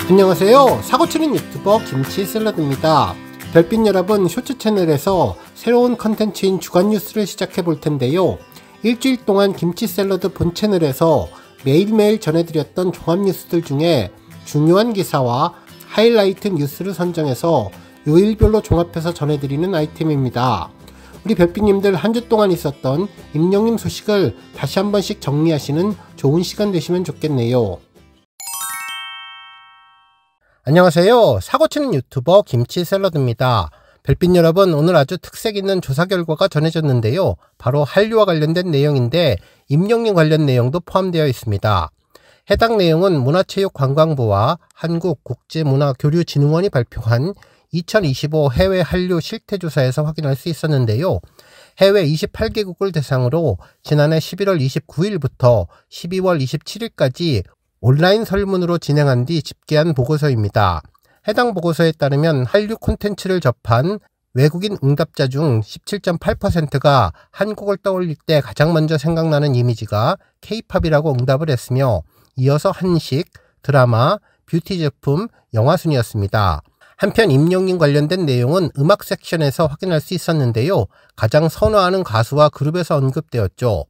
안녕하세요. 사고치는 유튜버 김치샐러드입니다. 별빛 여러분, 쇼츠 채널에서 새로운 컨텐츠인 주간 뉴스를 시작해 볼 텐데요. 일주일 동안 김치샐러드 본 채널에서 매일매일 전해드렸던 종합 뉴스들 중에 중요한 기사와 하이라이트 뉴스를 선정해서 요일별로 종합해서 전해드리는 아이템입니다. 우리 별빛님들 한 주 동안 있었던 임영님 소식을 다시 한 번씩 정리하시는 좋은 시간 되시면 좋겠네요. 안녕하세요. 사고치는 유튜버 김치샐러드입니다. 별빛 여러분, 오늘 아주 특색 있는 조사 결과가 전해졌는데요. 바로 한류와 관련된 내용인데 임영님 관련 내용도 포함되어 있습니다. 해당 내용은 문화체육관광부와 한국국제문화교류진흥원이 발표한 2025 해외 한류 실태조사에서 확인할 수 있었는데요. 해외 28개국을 대상으로 지난해 11월 29일부터 12월 27일까지 온라인 설문으로 진행한 뒤 집계한 보고서입니다. 해당 보고서에 따르면 한류 콘텐츠를 접한 외국인 응답자 중 17.8%가 한국을 떠올릴 때 가장 먼저 생각나는 이미지가 K-팝이라고 응답을 했으며 이어서 한식, 드라마, 뷰티 제품, 영화 순이었습니다. 한편 임영님 관련된 내용은 음악 섹션에서 확인할 수 있었는데요. 가장 선호하는 가수와 그룹에서 언급되었죠.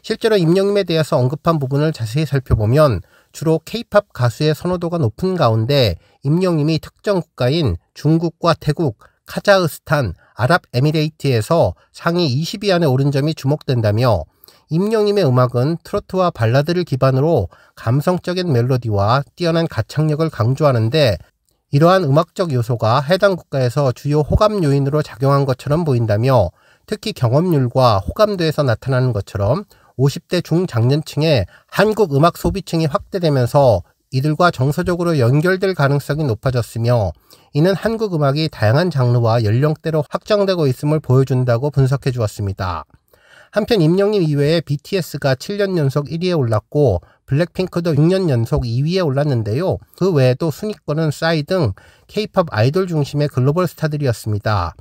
실제로 임영님에 대해서 언급한 부분을 자세히 살펴보면 주로 K-팝 가수의 선호도가 높은 가운데 임영님이 특정 국가인 중국과 태국, 카자흐스탄, 아랍에미레이트에서 상위 20위 안에 오른 점이 주목된다며 임영님의 음악은 트로트와 발라드를 기반으로 감성적인 멜로디와 뛰어난 가창력을 강조하는데 이러한 음악적 요소가 해당 국가에서 주요 호감 요인으로 작용한 것처럼 보인다며 특히 경험률과 호감도에서 나타나는 것처럼 50대 중장년층의 한국 음악 소비층이 확대되면서 이들과 정서적으로 연결될 가능성이 높아졌으며 이는 한국 음악이 다양한 장르와 연령대로 확장되고 있음을 보여준다고 분석해 주었습니다. 한편 임영님 이외에 BTS가 7년 연속 1위에 올랐고 블랙핑크도 6년 연속 2위에 올랐는데요. 그 외에도 순위권은 싸이 등 K-팝 아이돌 중심의 글로벌 스타들이었습니다.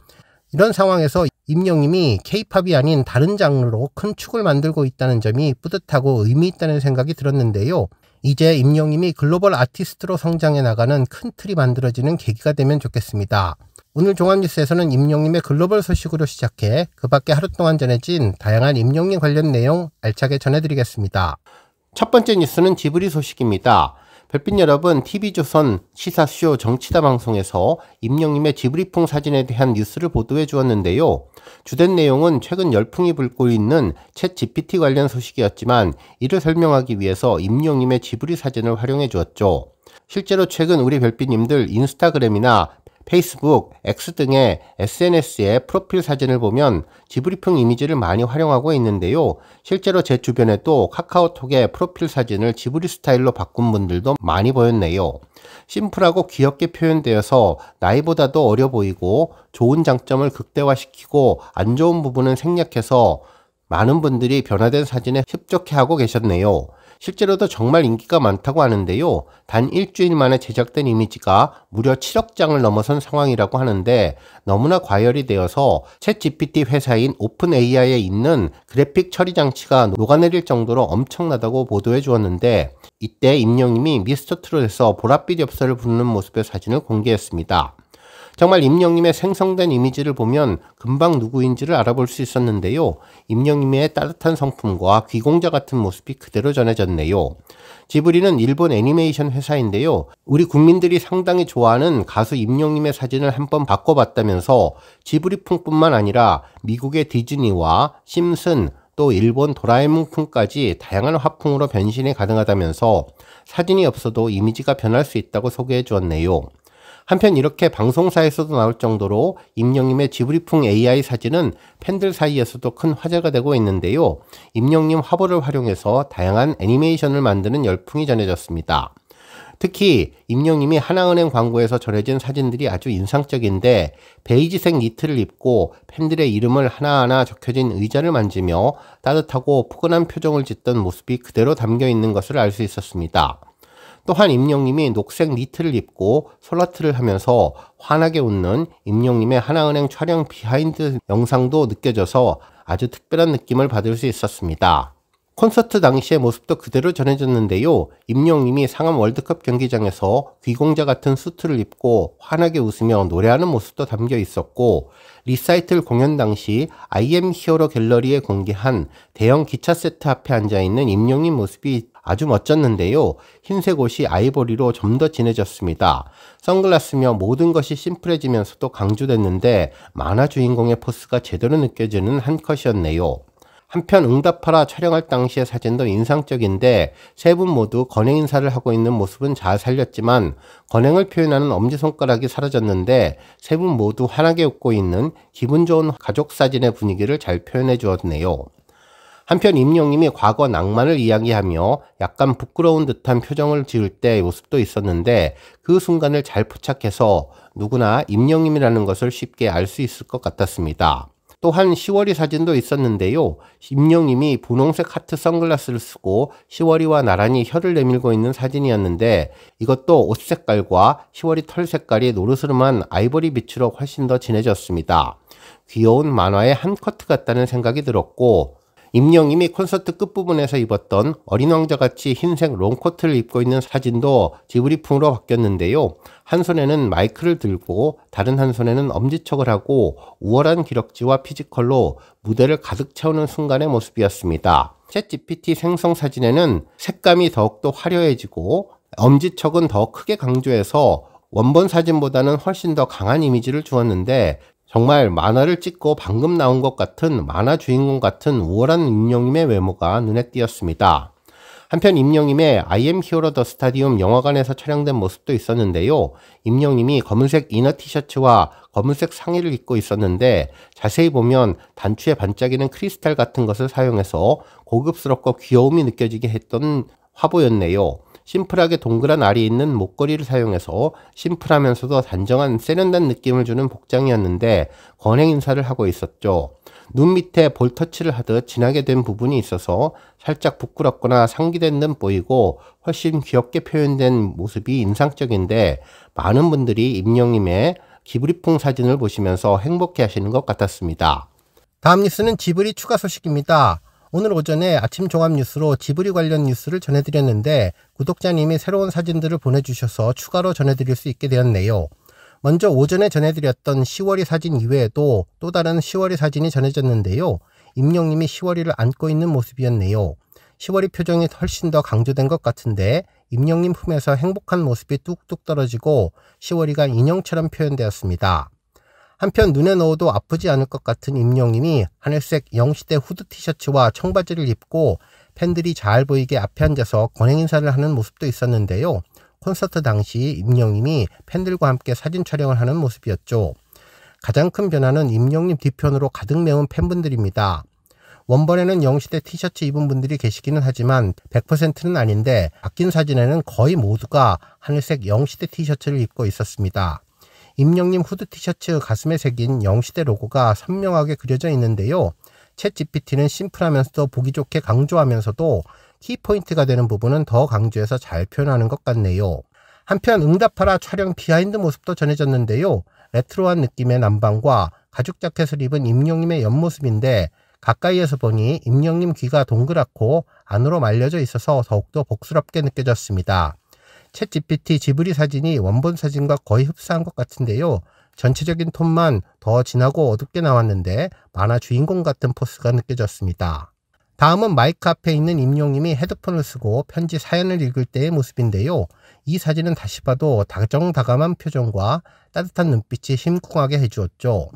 이런 상황에서 임영님이 K-팝이 아닌 다른 장르로 큰 축을 만들고 있다는 점이 뿌듯하고 의미 있다는 생각이 들었는데요. 이제 임영님이 글로벌 아티스트로 성장해 나가는 큰 틀이 만들어지는 계기가 되면 좋겠습니다. 오늘 종합뉴스에서는 임영님의 글로벌 소식으로 시작해 그 밖에 하루 동안 전해진 다양한 임영님 관련 내용 알차게 전해드리겠습니다. 첫 번째 뉴스는 지브리 소식입니다. 별빛 여러분, TV조선 시사쇼 정치다 방송에서 임영님의 지브리풍 사진에 대한 뉴스를 보도해 주었는데요. 주된 내용은 최근 열풍이 불고 있는 챗 GPT 관련 소식이었지만 이를 설명하기 위해서 임영님의 지브리 사진을 활용해 주었죠. 실제로 최근 우리 별빛님들 인스타그램이나 페이스북, X 등의 SNS의 프로필 사진을 보면 지브리풍 이미지를 많이 활용하고 있는데요. 실제로 제 주변에도 카카오톡의 프로필 사진을 지브리 스타일로 바꾼 분들도 많이 보였네요. 심플하고 귀엽게 표현되어서 나이보다도 어려 보이고 좋은 장점을 극대화시키고 안 좋은 부분은 생략해서 많은 분들이 변화된 사진에 흡족해하고 계셨네요. 실제로도 정말 인기가 많다고 하는데요. 단 일주일 만에 제작된 이미지가 무려 7억 장을 넘어선 상황이라고 하는데 너무나 과열이 되어서 챗 GPT 회사인 오픈AI에 있는 그래픽 처리 장치가 녹아내릴 정도로 엄청나다고 보도해 주었는데 이때 임영님이 미스터트롯에서 보랏빛 엽서를 부르는 모습의 사진을 공개했습니다. 정말 임영님의 생성된 이미지를 보면 금방 누구인지를 알아볼 수 있었는데요. 임영님의 따뜻한 성품과 귀공자 같은 모습이 그대로 전해졌네요. 지브리는 일본 애니메이션 회사인데요. 우리 국민들이 상당히 좋아하는 가수 임영님의 사진을 한번 바꿔봤다면서 지브리풍뿐만 아니라 미국의 디즈니와 심슨, 또 일본 도라에몽풍까지 다양한 화풍으로 변신이 가능하다면서 사진이 없어도 이미지가 변할 수 있다고 소개해 주었네요. 한편 이렇게 방송사에서도 나올 정도로 임영님의 지브리풍 AI 사진은 팬들 사이에서도 큰 화제가 되고 있는데요. 임영님 화보를 활용해서 다양한 애니메이션을 만드는 열풍이 전해졌습니다. 특히 임영님이 하나은행 광고에서 전해진 사진들이 아주 인상적인데 베이지색 니트를 입고 팬들의 이름을 하나하나 적혀진 의자를 만지며 따뜻하고 포근한 표정을 짓던 모습이 그대로 담겨 있는 것을 알 수 있었습니다. 또한 임영님이 녹색 니트를 입고 솔라트를 하면서 환하게 웃는 임영님의 하나은행 촬영 비하인드 영상도 느껴져서 아주 특별한 느낌을 받을 수 있었습니다. 콘서트 당시의 모습도 그대로 전해졌는데요. 임영님이 상암 월드컵 경기장에서 귀공자 같은 수트를 입고 환하게 웃으며 노래하는 모습도 담겨 있었고, 리사이틀 공연 당시 IM 히어로 갤러리에 공개한 대형 기차 세트 앞에 앉아있는 임영님 모습이 아주 멋졌는데요. 흰색 옷이 아이보리로 좀 더 진해졌습니다. 선글라스며 모든 것이 심플해지면서도 강조됐는데 만화 주인공의 포스가 제대로 느껴지는 한 컷이었네요. 한편 응답하라 촬영할 당시의 사진도 인상적인데 세 분 모두 건행 인사를 하고 있는 모습은 잘 살렸지만 건행을 표현하는 엄지손가락이 사라졌는데 세 분 모두 환하게 웃고 있는 기분 좋은 가족 사진의 분위기를 잘 표현해 주었네요. 한편 임영님이 과거 낭만을 이야기하며 약간 부끄러운 듯한 표정을 지을 때의 모습도 있었는데 그 순간을 잘 포착해서 누구나 임영님이라는 것을 쉽게 알 수 있을 것 같았습니다. 또한 시월이 사진도 있었는데요. 임영님이 분홍색 하트 선글라스를 쓰고 시월이와 나란히 혀를 내밀고 있는 사진이었는데 이것도 옷 색깔과 시월이 털 색깔이 노르스름한 아이보리 빛으로 훨씬 더 진해졌습니다. 귀여운 만화의 한 커트 같다는 생각이 들었고, 임영님이 콘서트 끝부분에서 입었던 어린 왕자같이 흰색 롱코트를 입고 있는 사진도 지브리풍으로 바뀌었는데요. 한 손에는 마이크를 들고 다른 한 손에는 엄지척을 하고 우월한 기럭지와 피지컬로 무대를 가득 채우는 순간의 모습이었습니다. 챗 GPT 생성 사진에는 색감이 더욱더 화려해지고 엄지척은 더 크게 강조해서 원본 사진보다는 훨씬 더 강한 이미지를 주었는데 정말 만화를 찍고 방금 나온 것 같은 만화 주인공 같은 우월한 임영님의 외모가 눈에 띄었습니다. 한편 임영님의 I am hero the stadium 영화관에서 촬영된 모습도 있었는데요. 임영님이 검은색 이너 티셔츠와 검은색 상의를 입고 있었는데 자세히 보면 단추에 반짝이는 크리스탈 같은 것을 사용해서 고급스럽고 귀여움이 느껴지게 했던 화보였네요. 심플하게 동그란 알이 있는 목걸이를 사용해서 심플하면서도 단정한 세련된 느낌을 주는 복장이었는데 건행 인사를 하고 있었죠. 눈 밑에 볼터치를 하듯 진하게 된 부분이 있어서 살짝 부끄럽거나 상기된 듯 보이고 훨씬 귀엽게 표현된 모습이 인상적인데 많은 분들이 임영님의 기브리풍 사진을 보시면서 행복해 하시는 것 같았습니다. 다음 뉴스는 지브리 추가 소식입니다. 오늘 오전에 아침 종합 뉴스로 지브리 관련 뉴스를 전해드렸는데 구독자님이 새로운 사진들을 보내주셔서 추가로 전해드릴 수 있게 되었네요. 먼저 오전에 전해드렸던 시월이 사진 이외에도 또 다른 시월이 사진이 전해졌는데요. 임영님이 시월이를 안고 있는 모습이었네요. 시월이 표정이 훨씬 더 강조된 것 같은데 임영님 품에서 행복한 모습이 뚝뚝 떨어지고 시월이가 인형처럼 표현되었습니다. 한편 눈에 넣어도 아프지 않을 것 같은 임영님이 하늘색 영시대 후드 티셔츠와 청바지를 입고 팬들이 잘 보이게 앞에 앉아서 건행 인사를 하는 모습도 있었는데요. 콘서트 당시 임영님이 팬들과 함께 사진 촬영을 하는 모습이었죠. 가장 큰 변화는 임영님 뒤편으로 가득 메운 팬분들입니다. 원본에는 영시대 티셔츠 입은 분들이 계시기는 하지만 100%는 아닌데 바뀐 사진에는 거의 모두가 하늘색 영시대 티셔츠를 입고 있었습니다. 임영님 후드 티셔츠 가슴에 새긴 영시대 로고가 선명하게 그려져 있는데요. 챗 GPT는 심플하면서도 보기 좋게 강조하면서도 키포인트가 되는 부분은 더 강조해서 잘 표현하는 것 같네요. 한편 응답하라 촬영 비하인드 모습도 전해졌는데요. 레트로한 느낌의 남방과 가죽 자켓을 입은 임영님의 옆모습인데 가까이에서 보니 임영님 귀가 동그랗고 안으로 말려져 있어서 더욱더 복스럽게 느껴졌습니다. 챗 GPT 지브리 사진이 원본 사진과 거의 흡사한 것 같은데요. 전체적인 톤만 더 진하고 어둡게 나왔는데 만화 주인공 같은 포스가 느껴졌습니다. 다음은 마이크 앞에 있는 임영님이 헤드폰을 쓰고 편지 사연을 읽을 때의 모습인데요. 이 사진은 다시 봐도 다정다감한 표정과 따뜻한 눈빛이 심쿵하게 해주었죠.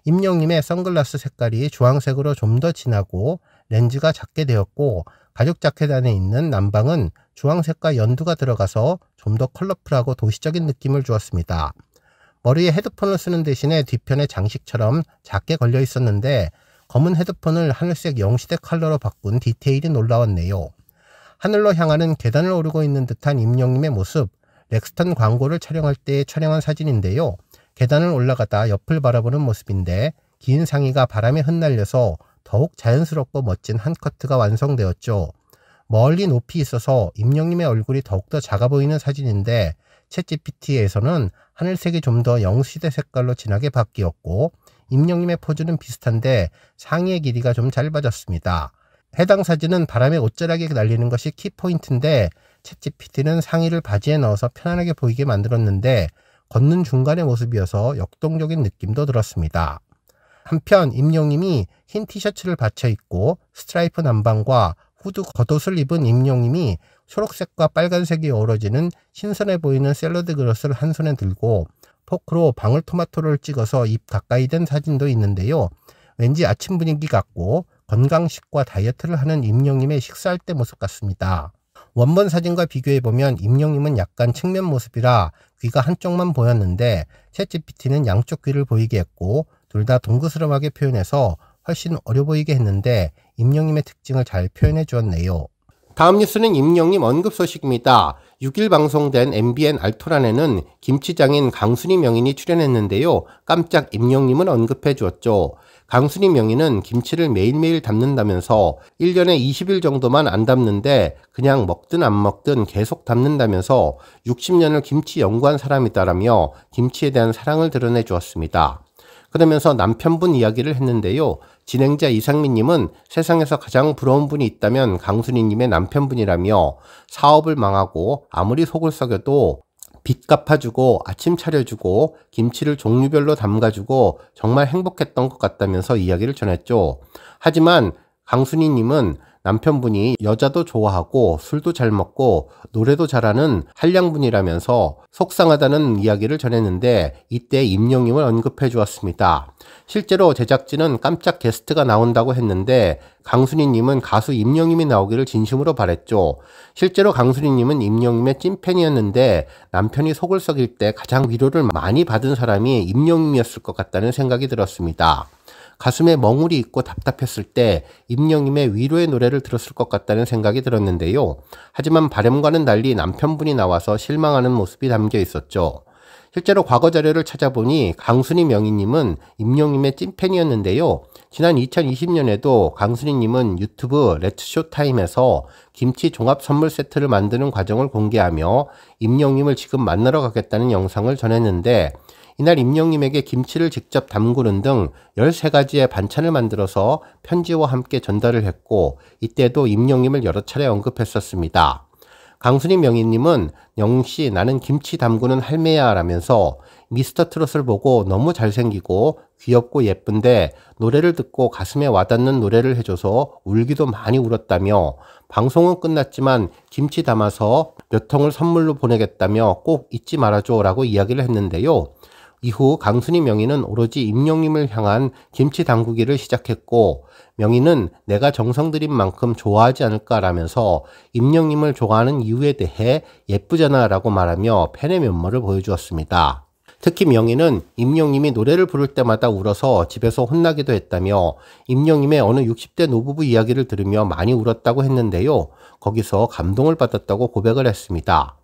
임영님의 선글라스 색깔이 주황색으로 좀 더 진하고 렌즈가 작게 되었고 가죽 자켓 안에 있는 남방은 주황색과 연두가 들어가서 좀 더 컬러풀하고 도시적인 느낌을 주었습니다. 머리에 헤드폰을 쓰는 대신에 뒤편에 장식처럼 작게 걸려 있었는데 검은 헤드폰을 하늘색 영시대 컬러로 바꾼 디테일이 놀라웠네요. 하늘로 향하는 계단을 오르고 있는 듯한 임영님의 모습, 렉스턴 광고를 촬영할 때 촬영한 사진인데요. 계단을 올라가다 옆을 바라보는 모습인데 긴 상의가 바람에 흩날려서 더욱 자연스럽고 멋진 한 커트가 완성되었죠. 멀리 높이 있어서 임영님의 얼굴이 더욱더 작아 보이는 사진인데 챗 GPT에서는 하늘색이 좀 더 영시대 색깔로 진하게 바뀌었고 임영님의 포즈는 비슷한데 상의의 길이가 좀 짧아졌습니다. 해당 사진은 바람에 옷자락이 날리는 것이 키포인트인데 챗GPT는 상의를 바지에 넣어서 편안하게 보이게 만들었는데 걷는 중간의 모습이어서 역동적인 느낌도 들었습니다. 한편 임영님이 흰 티셔츠를 받쳐 입고 스트라이프 남방과 후드 겉옷을 입은 임영님이 초록색과 빨간색이 어우러지는 신선해 보이는 샐러드 그릇을 한 손에 들고 포크로 방울토마토를 찍어서 입 가까이 댄 사진도 있는데요. 왠지 아침 분위기 같고 건강식과 다이어트를 하는 임영님의 식사할 때 모습 같습니다. 원본 사진과 비교해보면 임영님은 약간 측면 모습이라 귀가 한쪽만 보였는데 챗GPT는 양쪽 귀를 보이게 했고 둘 다 동그스름하게 표현해서 훨씬 어려 보이게 했는데 임영님의 특징을 잘 표현해 주었네요. 다음 뉴스는 임영님 언급 소식입니다. 6일 방송된 MBN 알토란에는 김치장인 강순희 명인이 출연했는데요. 깜짝 임영님은 언급해 주었죠. 강순희 명인은 김치를 매일매일 담는다면서 1년에 20일 정도만 안 담는데 그냥 먹든 안 먹든 계속 담는다면서 60년을 김치 연구한 사람이다라며 김치에 대한 사랑을 드러내 주었습니다. 그러면서 남편분 이야기를 했는데요. 진행자 이상민님은 세상에서 가장 부러운 분이 있다면 강순희님의 남편분이라며 사업을 망하고 아무리 속을 썩여도 빚 갚아주고 아침 차려주고 김치를 종류별로 담가주고 정말 행복했던 것 같다면서 이야기를 전했죠. 하지만 강순희님은 남편분이 여자도 좋아하고 술도 잘 먹고 노래도 잘하는 한량분이라면서 속상하다는 이야기를 전했는데 이때 임영님을 언급해 주었습니다. 실제로 제작진은 깜짝 게스트가 나온다고 했는데 강순희님은 가수 임영님이 나오기를 진심으로 바랬죠. 실제로 강순희님은 임영님의 찐팬이었는데 남편이 속을 썩일 때 가장 위로를 많이 받은 사람이 임영님이었을 것 같다는 생각이 들었습니다. 가슴에 멍울이 있고 답답했을 때 임영님의 위로의 노래를 들었을 것 같다는 생각이 들었는데요. 하지만 바람과는 달리 남편분이 나와서 실망하는 모습이 담겨 있었죠. 실제로 과거 자료를 찾아보니 강순희 명희님은 임영님의 찐팬이었는데요. 지난 2020년에도 강순희님은 유튜브 렛츠 쇼타임에서 김치 종합 선물 세트를 만드는 과정을 공개하며 임영님을 지금 만나러 가겠다는 영상을 전했는데 이날 임영님에게 김치를 직접 담그는 등 13가지의 반찬을 만들어서 편지와 함께 전달을 했고 이때도 임영님을 여러 차례 언급했었습니다. 강순희 명희님은 영씨 나는 김치 담그는 할매야 라면서 미스터트롯을 보고 너무 잘생기고 귀엽고 예쁜데 노래를 듣고 가슴에 와닿는 노래를 해줘서 울기도 많이 울었다며 방송은 끝났지만 김치 담아서 몇 통을 선물로 보내겠다며 꼭 잊지 말아줘 라고 이야기를 했는데요. 이후 강순희 명희는 오로지 임영님을 향한 김치 담그기를 시작했고 명희는 내가 정성 들인 만큼 좋아하지 않을까라면서 임영님을 좋아하는 이유에 대해 예쁘잖아 라고 말하며 팬의 면모를 보여주었습니다. 특히 명희는 임영님이 노래를 부를 때마다 울어서 집에서 혼나기도 했다며 임영님의 어느 60대 노부부 이야기를 들으며 많이 울었다고 했는데요. 거기서 감동을 받았다고 고백을 했습니다.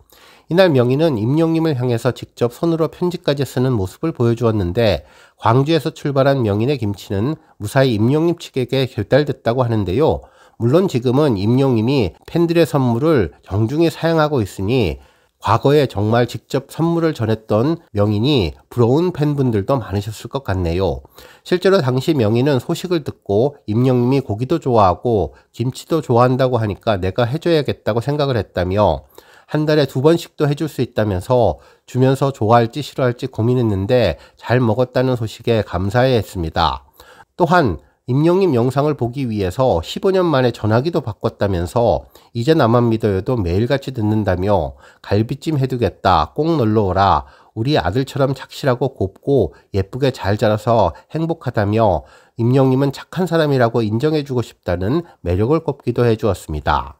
이날 명희는 임영님을 향해서 직접 손으로 편지까지 쓰는 모습을 보여주었는데 광주에서 출발한 명인의 김치는 무사히 임영님 측에게 결달됐다고 하는데요. 물론 지금은 임영님이 팬들의 선물을 정중히 사양하고 있으니 과거에 정말 직접 선물을 전했던 명인이 부러운 팬분들도 많으셨을 것 같네요. 실제로 당시 명인은 소식을 듣고 임영님이 고기도 좋아하고 김치도 좋아한다고 하니까 내가 해줘야겠다고 생각을 했다며 한 달에 2번씩도 해줄 수 있다면서 주면서 좋아할지 싫어할지 고민했는데 잘 먹었다는 소식에 감사해 했습니다. 또한 임영님 영상을 보기 위해서 15년 만에 전화기도 바꿨다면서 이제 나만 믿어요도 매일같이 듣는다며 갈비찜 해두겠다 꼭 놀러오라 우리 아들처럼 착실하고 곱고 예쁘게 잘 자라서 행복하다며 임영님은 착한 사람이라고 인정해주고 싶다는 매력을 꼽기도 해주었습니다.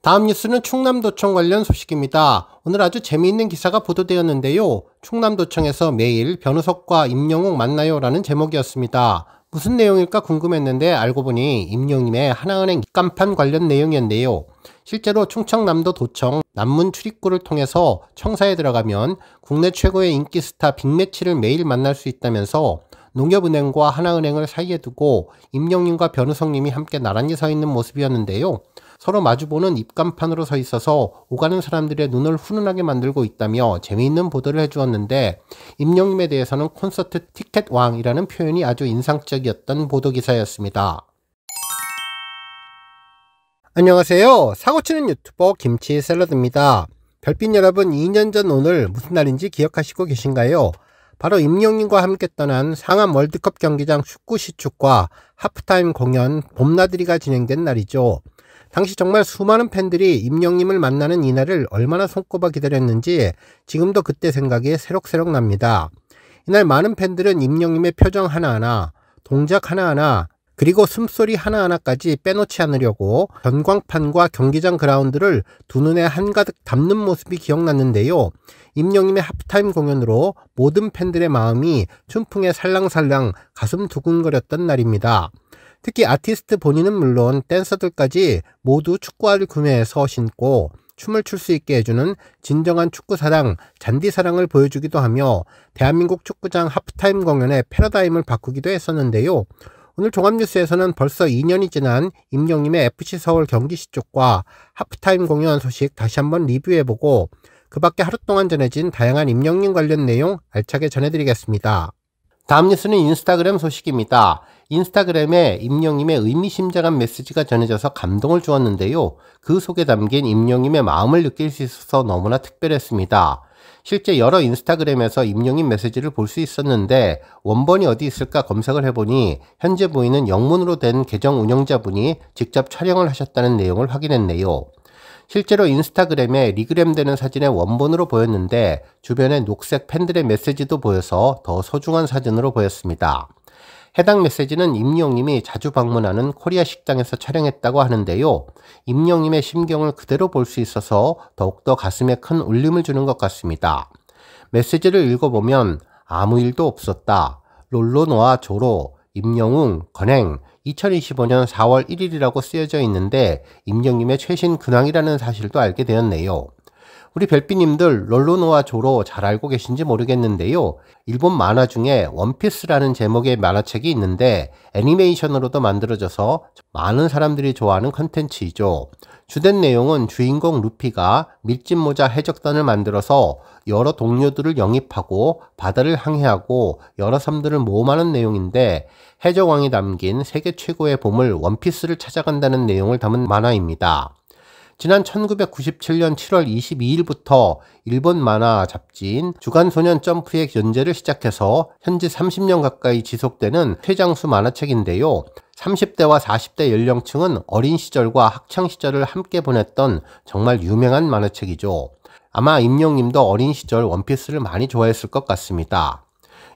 다음 뉴스는 충남도청 관련 소식입니다. 오늘 아주 재미있는 기사가 보도되었는데요. 충남도청에서 매일 변우석과 임영웅 만나요 라는 제목이었습니다. 무슨 내용일까 궁금했는데 알고 보니 임영님의 하나은행 입간판 관련 내용이었네요. 실제로 충청남도 도청 남문 출입구를 통해서 청사에 들어가면 국내 최고의 인기 스타 빅매치를 매일 만날 수 있다면서 농협은행과 하나은행을 사이에 두고 임영님과 변우석님이 함께 나란히 서 있는 모습이었는데요. 서로 마주보는 입간판으로 서 있어서 오가는 사람들의 눈을 훈훈하게 만들고 있다며 재미있는 보도를 해주었는데 임영님에 대해서는 콘서트 티켓 왕이라는 표현이 아주 인상적이었던 보도기사였습니다. 안녕하세요. 사고치는 유튜버 김치샐러드입니다. 별빛 여러분, 2년 전 오늘 무슨 날인지 기억하시고 계신가요? 바로 임영웅과 함께 떠난 상암 월드컵 경기장 축구 시축과 하프타임 공연 봄나들이가 진행된 날이죠. 당시 정말 수많은 팬들이 임영웅을 만나는 이 날을 얼마나 손꼽아 기다렸는지 지금도 그때 생각이 새록새록 납니다. 이날 많은 팬들은 임영웅의 표정 하나하나, 동작 하나하나, 그리고 숨소리 하나하나까지 빼놓지 않으려고 전광판과 경기장 그라운드를 두 눈에 한가득 담는 모습이 기억났는데요. 임영웅의 하프타임 공연으로 모든 팬들의 마음이 춘풍에 살랑살랑 가슴 두근거렸던 날입니다. 특히 아티스트 본인은 물론 댄서들까지 모두 축구화를 구매해서 신고 춤을 출 수 있게 해주는 진정한 축구사랑, 잔디사랑을 보여주기도 하며 대한민국 축구장 하프타임 공연의 패러다임을 바꾸기도 했었는데요. 오늘 종합뉴스에서는 벌써 2년이 지난 임영웅의 FC 서울 경기 시축과 하프타임 공연 소식 다시 한번 리뷰해보고 그 밖에 하루 동안 전해진 다양한 임영웅 관련 내용 알차게 전해드리겠습니다. 다음 뉴스는 인스타그램 소식입니다. 인스타그램에 임영웅의 의미심장한 메시지가 전해져서 감동을 주었는데요. 그 속에 담긴 임영웅의 마음을 느낄 수 있어서 너무나 특별했습니다. 실제 여러 인스타그램에서 임영웅 메시지를 볼 수 있었는데 원본이 어디 있을까 검색을 해보니 현재 보이는 영문으로 된 계정 운영자분이 직접 촬영을 하셨다는 내용을 확인했네요. 실제로 인스타그램에 리그램되는 사진의 원본으로 보였는데 주변에 녹색 팬들의 메시지도 보여서 더 소중한 사진으로 보였습니다. 해당 메시지는 임영웅이 자주 방문하는 코리아 식당에서 촬영했다고 하는데요. 임영웅의 심경을 그대로 볼 수 있어서 더욱더 가슴에 큰 울림을 주는 것 같습니다. 메시지를 읽어보면 아무 일도 없었다. 롤로노아 조로, 임영웅, 건행, 2025년 4월 1일이라고 쓰여져 있는데 임영웅의 최신 근황이라는 사실도 알게 되었네요. 우리 별빛님들 롤로노아 조로 잘 알고 계신지 모르겠는데요. 일본 만화 중에 원피스라는 제목의 만화책이 있는데 애니메이션으로도 만들어져서 많은 사람들이 좋아하는 컨텐츠이죠. 주된 내용은 주인공 루피가 밀짚모자 해적단을 만들어서 여러 동료들을 영입하고 바다를 항해하고 여러 섬들을 모험하는 내용인데 해적왕이 담긴 세계 최고의 보물 원피스를 찾아간다는 내용을 담은 만화입니다. 지난 1997년 7월 22일부터 일본 만화 잡지인 주간소년 점프의 연재를 시작해서 현재 30년 가까이 지속되는 최장수 만화책인데요. 30대와 40대 연령층은 어린 시절과 학창 시절을 함께 보냈던 정말 유명한 만화책이죠. 아마 임영웅님도 어린 시절 원피스를 많이 좋아했을 것 같습니다.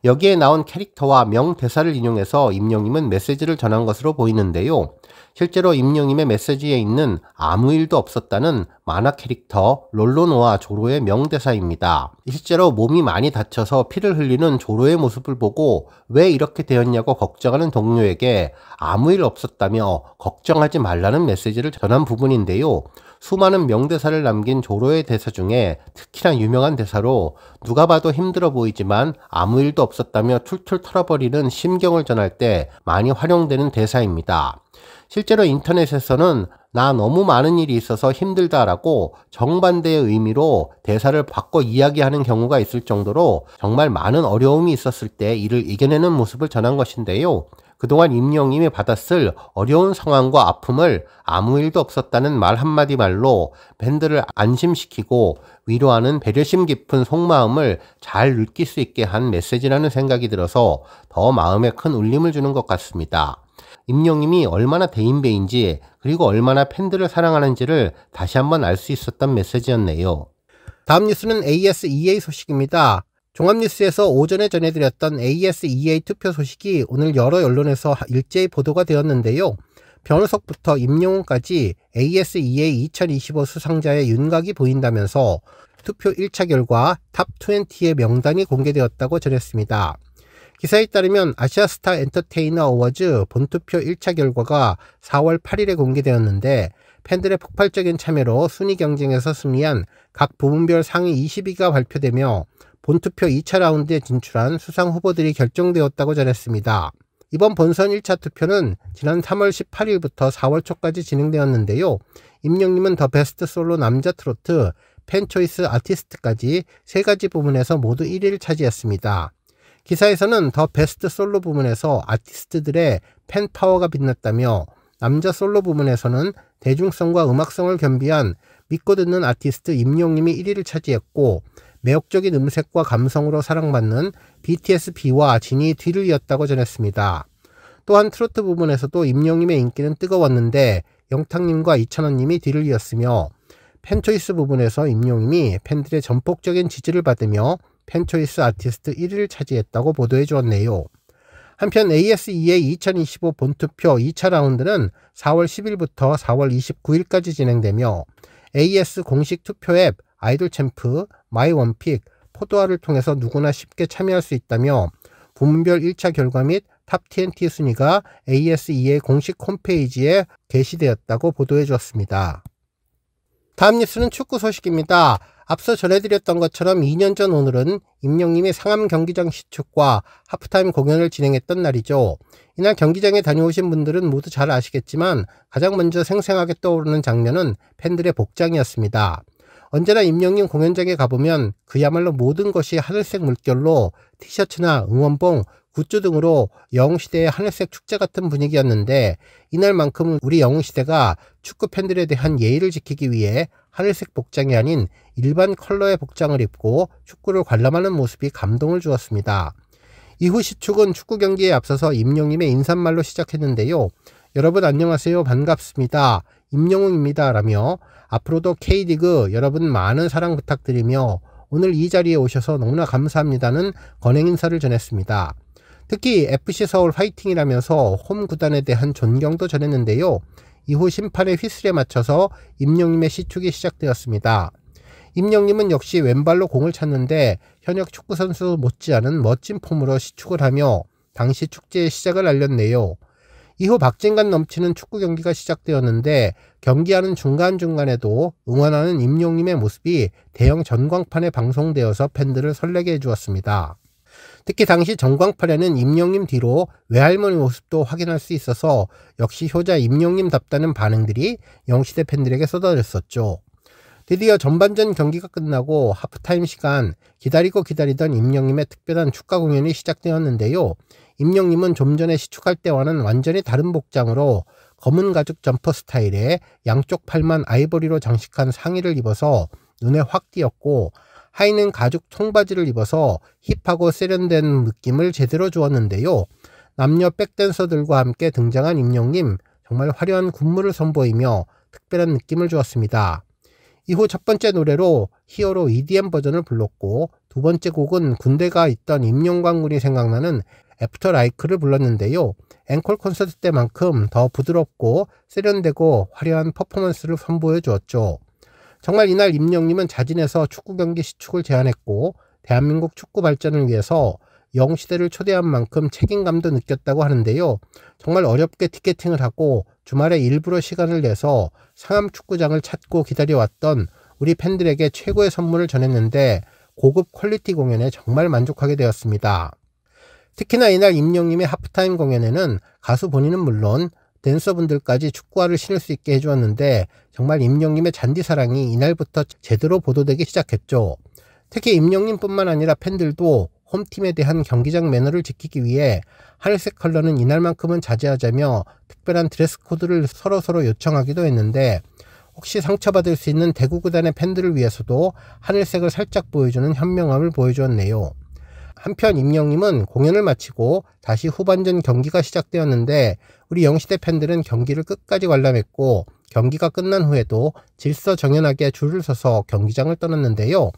여기에 나온 캐릭터와 명대사를 인용해서 임영웅은 메시지를 전한 것으로 보이는데요. 실제로 임영웅의 메시지에 있는 아무 일도 없었다는 만화 캐릭터 롤로노아 조로의 명대사입니다. 실제로 몸이 많이 다쳐서 피를 흘리는 조로의 모습을 보고 왜 이렇게 되었냐고 걱정하는 동료에게 아무 일 없었다며 걱정하지 말라는 메시지를 전한 부분인데요. 수많은 명대사를 남긴 조로의 대사 중에 특히나 유명한 대사로 누가 봐도 힘들어 보이지만 아무 일도 없었다며 툴툴 털어버리는 심경을 전할 때 많이 활용되는 대사입니다. 실제로 인터넷에서는 나 너무 많은 일이 있어서 힘들다라고 정반대의 의미로 대사를 바꿔 이야기하는 경우가 있을 정도로 정말 많은 어려움이 있었을 때 이를 이겨내는 모습을 전한 것인데요. 그동안 임영웅이 받았을 어려운 상황과 아픔을 아무 일도 없었다는 말 한마디 말로 팬들을 안심시키고 위로하는 배려심 깊은 속마음을 잘 느낄 수 있게 한 메시지라는 생각이 들어서 더 마음에 큰 울림을 주는 것 같습니다. 임영웅이 얼마나 대인배인지 그리고 얼마나 팬들을 사랑하는지를 다시 한번 알 수 있었던 메시지였네요. 다음 뉴스는 ASEA 소식입니다. 종합뉴스에서 오전에 전해드렸던 ASEA 투표 소식이 오늘 여러 언론에서 일제히 보도가 되었는데요. 변우석부터 임영웅까지 ASEA 2025 수상자의 윤곽이 보인다면서 투표 1차 결과 탑 20의 명단이 공개되었다고 전했습니다. 기사에 따르면 아시아스타 엔터테이너 어워즈 본투표 1차 결과가 4월 8일에 공개되었는데 팬들의 폭발적인 참여로 순위 경쟁에서 승리한 각 부문별 상위 20위가 발표되며 본투표 2차 라운드에 진출한 수상 후보들이 결정되었다고 전했습니다. 이번 본선 1차 투표는 지난 3월 18일부터 4월 초까지 진행되었는데요. 임영웅님은 더 베스트 솔로 남자 트로트, 팬초이스 아티스트까지 3가지 부문에서 모두 1위를 차지했습니다. 기사에서는 더 베스트 솔로 부문에서 아티스트들의 팬 파워가 빛났다며 남자 솔로 부문에서는 대중성과 음악성을 겸비한 믿고 듣는 아티스트 임영님이 1위를 차지했고, 매혹적인 음색과 감성으로 사랑받는 BTS B와 진이 뒤를 이었다고 전했습니다. 또한 트로트 부분에서도 임영님의 인기는 뜨거웠는데 영탁님과 이찬원님이 뒤를 이었으며, 팬초이스 부분에서 임영님이 팬들의 전폭적인 지지를 받으며 팬초이스 아티스트 1위를 차지했다고 보도해 주었네요. 한편 ASEA 2025 본투표 2차 라운드는 4월 10일부터 4월 29일까지 진행되며, AS 공식 투표 앱 아이돌 챔프, 마이원픽, 포도알을 통해서 누구나 쉽게 참여할 수 있다며, 부문별 1차 결과 및 탑 TNT 순위가 ASEA 공식 홈페이지에 게시되었다고 보도해 주었습니다. 다음 뉴스는 축구 소식입니다. 앞서 전해드렸던 것처럼 2년 전 오늘은 임영님이 상암 경기장 시축과 하프타임 공연을 진행했던 날이죠. 이날 경기장에 다녀오신 분들은 모두 잘 아시겠지만 가장 먼저 생생하게 떠오르는 장면은 팬들의 복장이었습니다. 언제나 임영님 공연장에 가보면 그야말로 모든 것이 하늘색 물결로 티셔츠나 응원봉, 굿즈 등으로 영웅시대의 하늘색 축제 같은 분위기였는데, 이날만큼은 우리 영웅시대가 축구 팬들에 대한 예의를 지키기 위해 하늘색 복장이 아닌 일반 컬러의 복장을 입고 축구를 관람하는 모습이 감동을 주었습니다. 이후 시축은 축구 경기에 앞서서 임영님의 인사말로 시작했는데요. 여러분 안녕하세요, 반갑습니다, 임영웅입니다 라며 앞으로도 K리그 여러분 많은 사랑 부탁드리며 오늘 이 자리에 오셔서 너무나 감사합니다는 건행 인사를 전했습니다. 특히 FC 서울 화이팅이라면서 홈 구단에 대한 존경도 전했는데요. 이후 심판의 휘슬에 맞춰서 임영님의 시축이 시작되었습니다. 임영님은 역시 왼발로 공을 찼는데 현역 축구선수 못지않은 멋진 폼으로 시축을 하며 당시 축제의 시작을 알렸네요. 이후 박진감 넘치는 축구 경기가 시작되었는데, 경기하는 중간중간에도 응원하는 임영님의 모습이 대형 전광판에 방송되어서 팬들을 설레게 해주었습니다. 특히 당시 전광판에는 임영님 뒤로 외할머니 모습도 확인할 수 있어서 역시 효자 임영님답다는 반응들이 영시대 팬들에게 쏟아졌었죠. 드디어 전반전 경기가 끝나고 하프타임 시간, 기다리고 기다리던 임영님의 특별한 축가 공연이 시작되었는데요. 임영님은 좀 전에 시축할 때와는 완전히 다른 복장으로 검은 가죽 점퍼 스타일에 양쪽 팔만 아이보리로 장식한 상의를 입어서 눈에 확 띄었고, 하의는 가죽 청바지를 입어서 힙하고 세련된 느낌을 제대로 주었는데요. 남녀 백댄서들과 함께 등장한 임영님, 정말 화려한 군무를 선보이며 특별한 느낌을 주었습니다. 이후 첫 번째 노래로 히어로 EDM 버전을 불렀고, 두 번째 곡은 군대가 있던 임영광군이 생각나는 애프터 라이크를 불렀는데요. 앵콜 콘서트 때만큼 더 부드럽고 세련되고 화려한 퍼포먼스를 선보여 주었죠. 정말 이날 임영님은 자진해서 축구 경기 시축을 제안했고, 대한민국 축구 발전을 위해서 영웅시대를 초대한 만큼 책임감도 느꼈다고 하는데요. 정말 어렵게 티켓팅을 하고 주말에 일부러 시간을 내서 상암 축구장을 찾고 기다려왔던 우리 팬들에게 최고의 선물을 전했는데, 고급 퀄리티 공연에 정말 만족하게 되었습니다. 특히나 이날 임영님의 하프타임 공연에는 가수 본인은 물론 댄서분들까지 축구화를 신을 수 있게 해주었는데, 정말 임영님의 잔디사랑이 이날부터 제대로 보도되기 시작했죠. 특히 임영님뿐만 아니라 팬들도 홈팀에 대한 경기장 매너를 지키기 위해 하늘색 컬러는 이날만큼은 자제하자며 특별한 드레스 코드를 서로 요청하기도 했는데, 혹시 상처받을 수 있는 대구 구단의 팬들을 위해서도 하늘색을 살짝 보여주는 현명함을 보여주었네요. 한편 임영님은 공연을 마치고 다시 후반전 경기가 시작되었는데, 우리 영시대 팬들은 경기를 끝까지 관람했고, 경기가 끝난 후에도 질서정연하게 줄을 서서 경기장을 떠났는데요.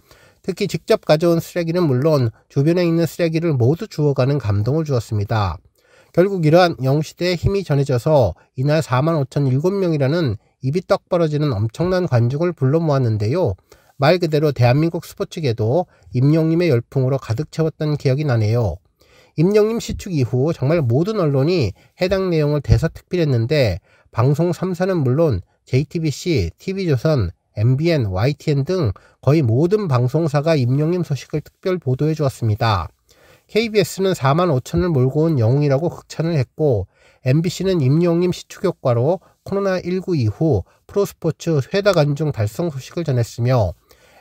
특히 직접 가져온 쓰레기는 물론 주변에 있는 쓰레기를 모두 주워가는 감동을 주었습니다. 결국 이러한 영시대의 힘이 전해져서 이날 45,007명이라는 입이 떡 벌어지는 엄청난 관중을 불러 모았는데요. 말 그대로 대한민국 스포츠계도 임영님의 열풍으로 가득 채웠던 기억이 나네요. 임영님 시축 이후 정말 모든 언론이 해당 내용을 대서특필했는데, 방송 3사는 물론 JTBC, TV조선, MBN, YTN 등 거의 모든 방송사가 임영님 소식을 특별 보도해 주었습니다. KBS는 45,000을 몰고 온 영웅이라고 극찬을 했고, MBC는 임영님 시축 효과로 코로나19 이후 프로스포츠 최다 관중 달성 소식을 전했으며,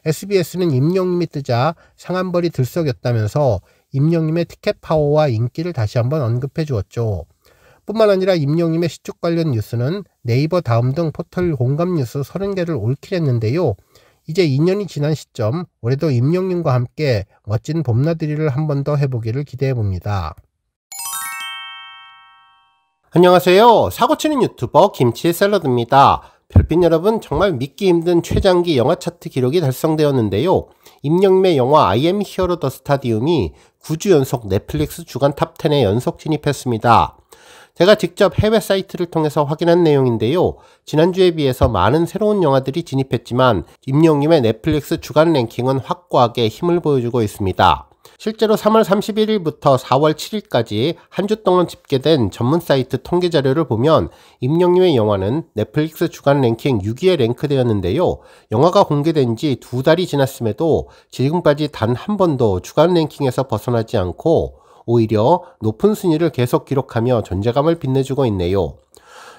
SBS는 임영님이 뜨자 상한벌이 들썩였다면서 임영님의 티켓 파워와 인기를 다시 한번 언급해 주었죠. 뿐만 아니라 임영님의 시축 관련 뉴스는 네이버 다음 등 포털 공감 뉴스 30개를 올킬했는데요. 이제 2년이 지난 시점 올해도 임영님과 함께 멋진 봄나들이를 한 번 더 해보기를 기대해봅니다. 안녕하세요. 사고치는 유튜버 김치의 샐러드입니다. 별빛 여러분, 정말 믿기 힘든 최장기 영화 차트 기록이 달성되었는데요. 임영님의 영화 I am hero the stadium이 9주 연속 넷플릭스 주간 탑10에 연속 진입했습니다. 제가 직접 해외 사이트를 통해서 확인한 내용인데요. 지난주에 비해서 많은 새로운 영화들이 진입했지만 임영님의 넷플릭스 주간 랭킹은 확고하게 힘을 보여주고 있습니다. 실제로 3월 31일부터 4월 7일까지 한 주 동안 집계된 전문 사이트 통계 자료를 보면 임영님의 영화는 넷플릭스 주간 랭킹 6위에 랭크되었는데요. 영화가 공개된 지 2달이 지났음에도 지금까지 단 한 번도 주간 랭킹에서 벗어나지 않고 오히려 높은 순위를 계속 기록하며 존재감을 빛내주고 있네요.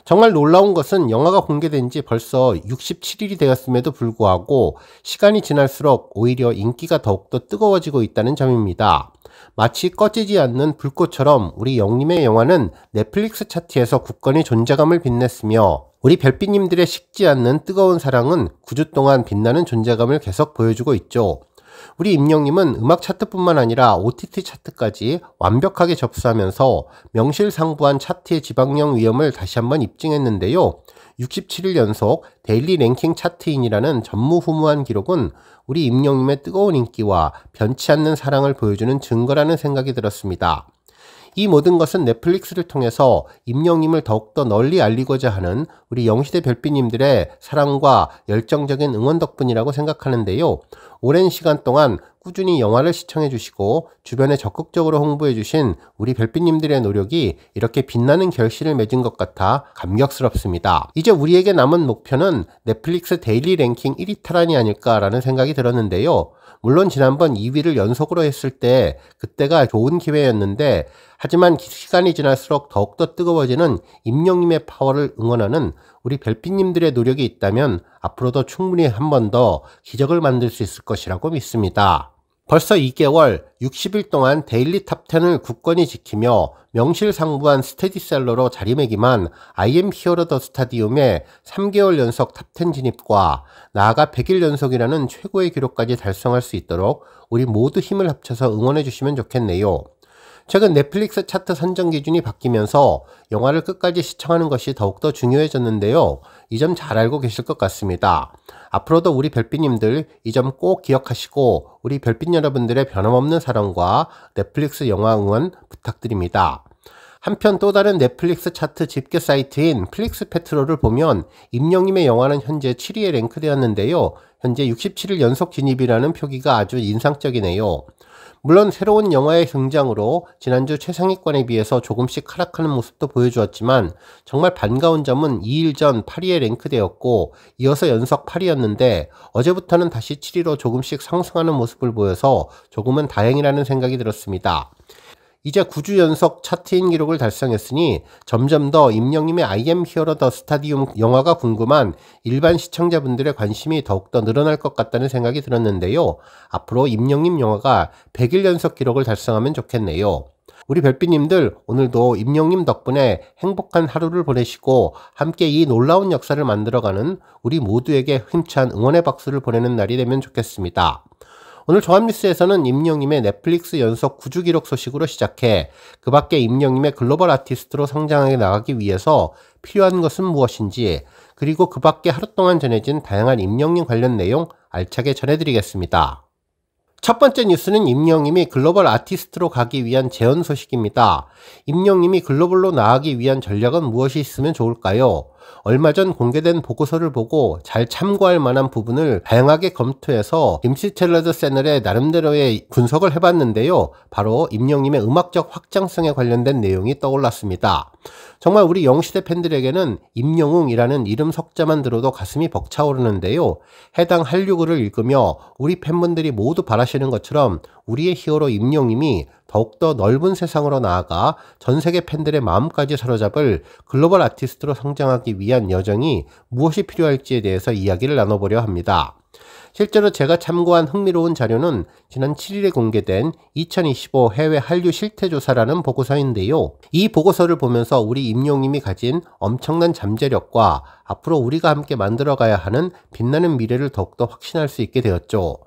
정말 놀라운 것은 영화가 공개된 지 벌써 67일이 되었음에도 불구하고 시간이 지날수록 오히려 인기가 더욱더 뜨거워지고 있다는 점입니다. 마치 꺼지지 않는 불꽃처럼 우리 영님의 영화는 넷플릭스 차트에서 굳건히 존재감을 빛냈으며 우리 별빛님들의 식지 않는 뜨거운 사랑은 9주 동안 빛나는 존재감을 계속 보여주고 있죠. 우리 임영님은 음악 차트뿐만 아니라 OTT 차트까지 완벽하게 접수하면서 명실상부한 차트의 지방령 위엄을 다시 한번 입증했는데요. 67일 연속 데일리 랭킹 차트인이라는 전무후무한 기록은 우리 임영님의 뜨거운 인기와 변치 않는 사랑을 보여주는 증거라는 생각이 들었습니다. 이 모든 것은 넷플릭스를 통해서 임영님을 더욱더 널리 알리고자 하는 우리 영시대 별빛님들의 사랑과 열정적인 응원 덕분이라고 생각하는데요. 오랜 시간 동안 꾸준히 영화를 시청해 주시고 주변에 적극적으로 홍보해 주신 우리 별빛님들의 노력이 이렇게 빛나는 결실을 맺은 것 같아 감격스럽습니다. 이제 우리에게 남은 목표는 넷플릭스 데일리 랭킹 1위 탈환이 아닐까라는 생각이 들었는데요. 물론 지난번 2위를 연속으로 했을 때 그때가 좋은 기회였는데 하지만 시간이 지날수록 더욱더 뜨거워지는 임영님의 파워를 응원하는 우리 별빛님들의 노력이 있다면 앞으로도 충분히 한 번 더 기적을 만들 수 있을 것이라고 믿습니다. 벌써 2개월 60일 동안 데일리 탑10을 굳건히 지키며 명실상부한 스테디셀러로 자리매김한 I am hero the stadium의 3개월 연속 탑10 진입과 나아가 100일 연속이라는 최고의 기록까지 달성할 수 있도록 우리 모두 힘을 합쳐서 응원해 주시면 좋겠네요. 최근 넷플릭스 차트 선정 기준이 바뀌면서 영화를 끝까지 시청하는 것이 더욱더 중요해졌는데요. 이 점 잘 알고 계실 것 같습니다. 앞으로도 우리 별빛님들 이 점 꼭 기억하시고 우리 별빛 여러분들의 변함없는 사랑과 넷플릭스 영화 응원 부탁드립니다. 한편 또 다른 넷플릭스 차트 집계 사이트인 플릭스페트롤을 보면 임영님의 영화는 현재 7위에 랭크되었는데요. 현재 67일 연속 진입이라는 표기가 아주 인상적이네요. 물론 새로운 영화의 등장으로 지난주 최상위권에 비해서 조금씩 하락하는 모습도 보여주었지만 정말 반가운 점은 2일 전 8위에 랭크되었고 이어서 연속 8위였는데 어제부터는 다시 7위로 조금씩 상승하는 모습을 보여서 조금은 다행이라는 생각이 들었습니다. 이제 9주 연속 차트인 기록을 달성했으니 점점 더 임영님의 I am hero the stadium 영화가 궁금한 일반 시청자분들의 관심이 더욱더 늘어날 것 같다는 생각이 들었는데요. 앞으로 임영님 영화가 100일 연속 기록을 달성하면 좋겠네요. 우리 별빛님들 오늘도 임영님 덕분에 행복한 하루를 보내시고 함께 이 놀라운 역사를 만들어가는 우리 모두에게 힘찬 응원의 박수를 보내는 날이 되면 좋겠습니다. 오늘 종합뉴스에서는 임영님의 넷플릭스 연속 9주 기록 소식으로 시작해 그 밖에 임영님의 글로벌 아티스트로 성장해 나가기 위해서 필요한 것은 무엇인지 그리고 그 밖에 하루 동안 전해진 다양한 임영님 관련 내용 알차게 전해드리겠습니다. 첫 번째 뉴스는 임영님이 글로벌 아티스트로 가기 위한 재현 소식입니다. 임영님이 글로벌로 나가기 위한 전략은 무엇이 있으면 좋을까요? 얼마 전 공개된 보고서를 보고 잘 참고할 만한 부분을 다양하게 검토해서 김치 샐러드 채널에 나름대로의 분석을 해봤는데요. 바로 임영님의 음악적 확장성에 관련된 내용이 떠올랐습니다. 정말 우리 영시대 팬들에게는 임영웅이라는 이름 석자만 들어도 가슴이 벅차오르는데요. 해당 한류글을 읽으며 우리 팬분들이 모두 바라시는 것처럼 우리의 히어로 임영님이 더욱더 넓은 세상으로 나아가 전 세계 팬들의 마음까지 사로잡을 글로벌 아티스트로 성장하기 위한 여정이 무엇이 필요할지에 대해서 이야기를 나눠보려 합니다. 실제로 제가 참고한 흥미로운 자료는 지난 7일에 공개된 2025 해외 한류 실태조사라는 보고서인데요. 이 보고서를 보면서 우리 임영님이 가진 엄청난 잠재력과 앞으로 우리가 함께 만들어가야 하는 빛나는 미래를 더욱더 확신할 수 있게 되었죠.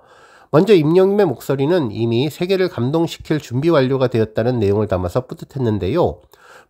먼저 임영님의 목소리는 이미 세계를 감동시킬 준비 완료가 되었다는 내용을 담아서 뿌듯했는데요.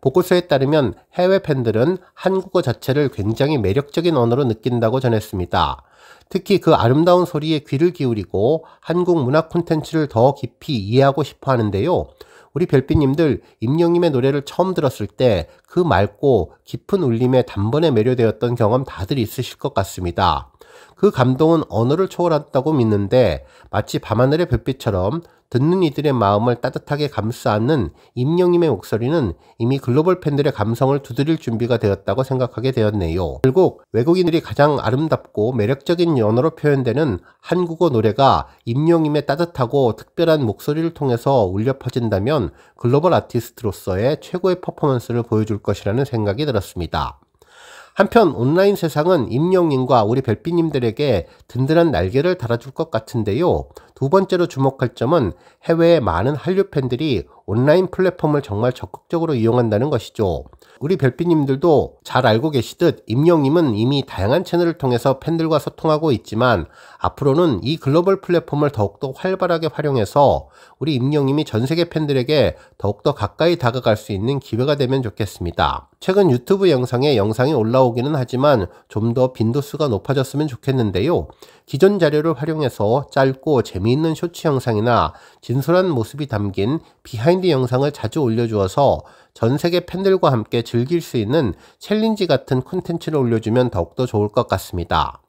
보고서에 따르면 해외 팬들은 한국어 자체를 굉장히 매력적인 언어로 느낀다고 전했습니다. 특히 그 아름다운 소리에 귀를 기울이고 한국 문화 콘텐츠를 더 깊이 이해하고 싶어 하는데요. 우리 별빛님들, 임영님의 노래를 처음 들었을 때 그 맑고 깊은 울림에 단번에 매료되었던 경험 다들 있으실 것 같습니다. 그 감동은 언어를 초월했다고 믿는데 마치 밤하늘의 별빛처럼 듣는 이들의 마음을 따뜻하게 감싸 안는 임영님의 목소리는 이미 글로벌 팬들의 감성을 두드릴 준비가 되었다고 생각하게 되었네요. 결국 외국인들이 가장 아름답고 매력적인 언어로 표현되는 한국어 노래가 임영님의 따뜻하고 특별한 목소리를 통해서 울려 퍼진다면 글로벌 아티스트로서의 최고의 퍼포먼스를 보여줄 것이라는 생각이 들었습니다. 한편 온라인 세상은 임영님과 우리 별빛님들에게 든든한 날개를 달아줄 것 같은데요. 두 번째로 주목할 점은 해외의 많은 한류 팬들이 온라인 플랫폼을 정말 적극적으로 이용한다는 것이죠. 우리 별빛님들도 잘 알고 계시듯 임영님은 이미 다양한 채널을 통해서 팬들과 소통하고 있지만 앞으로는 이 글로벌 플랫폼을 더욱더 활발하게 활용해서 우리 임영님이 전세계 팬들에게 더욱더 가까이 다가갈 수 있는 기회가 되면 좋겠습니다. 최근 유튜브 영상에 영상이 올라오기는 하지만 좀 더 빈도수가 높아졌으면 좋겠는데요. 기존 자료를 활용해서 짧고 재미있는 쇼츠 영상이나 진솔한 모습이 담긴 비하인드 영상을 자주 올려주어서 전 세계 팬들과 함께 즐길 수 있는 챌린지 같은 콘텐츠를 올려주면 더욱더 좋을 것 같습니다.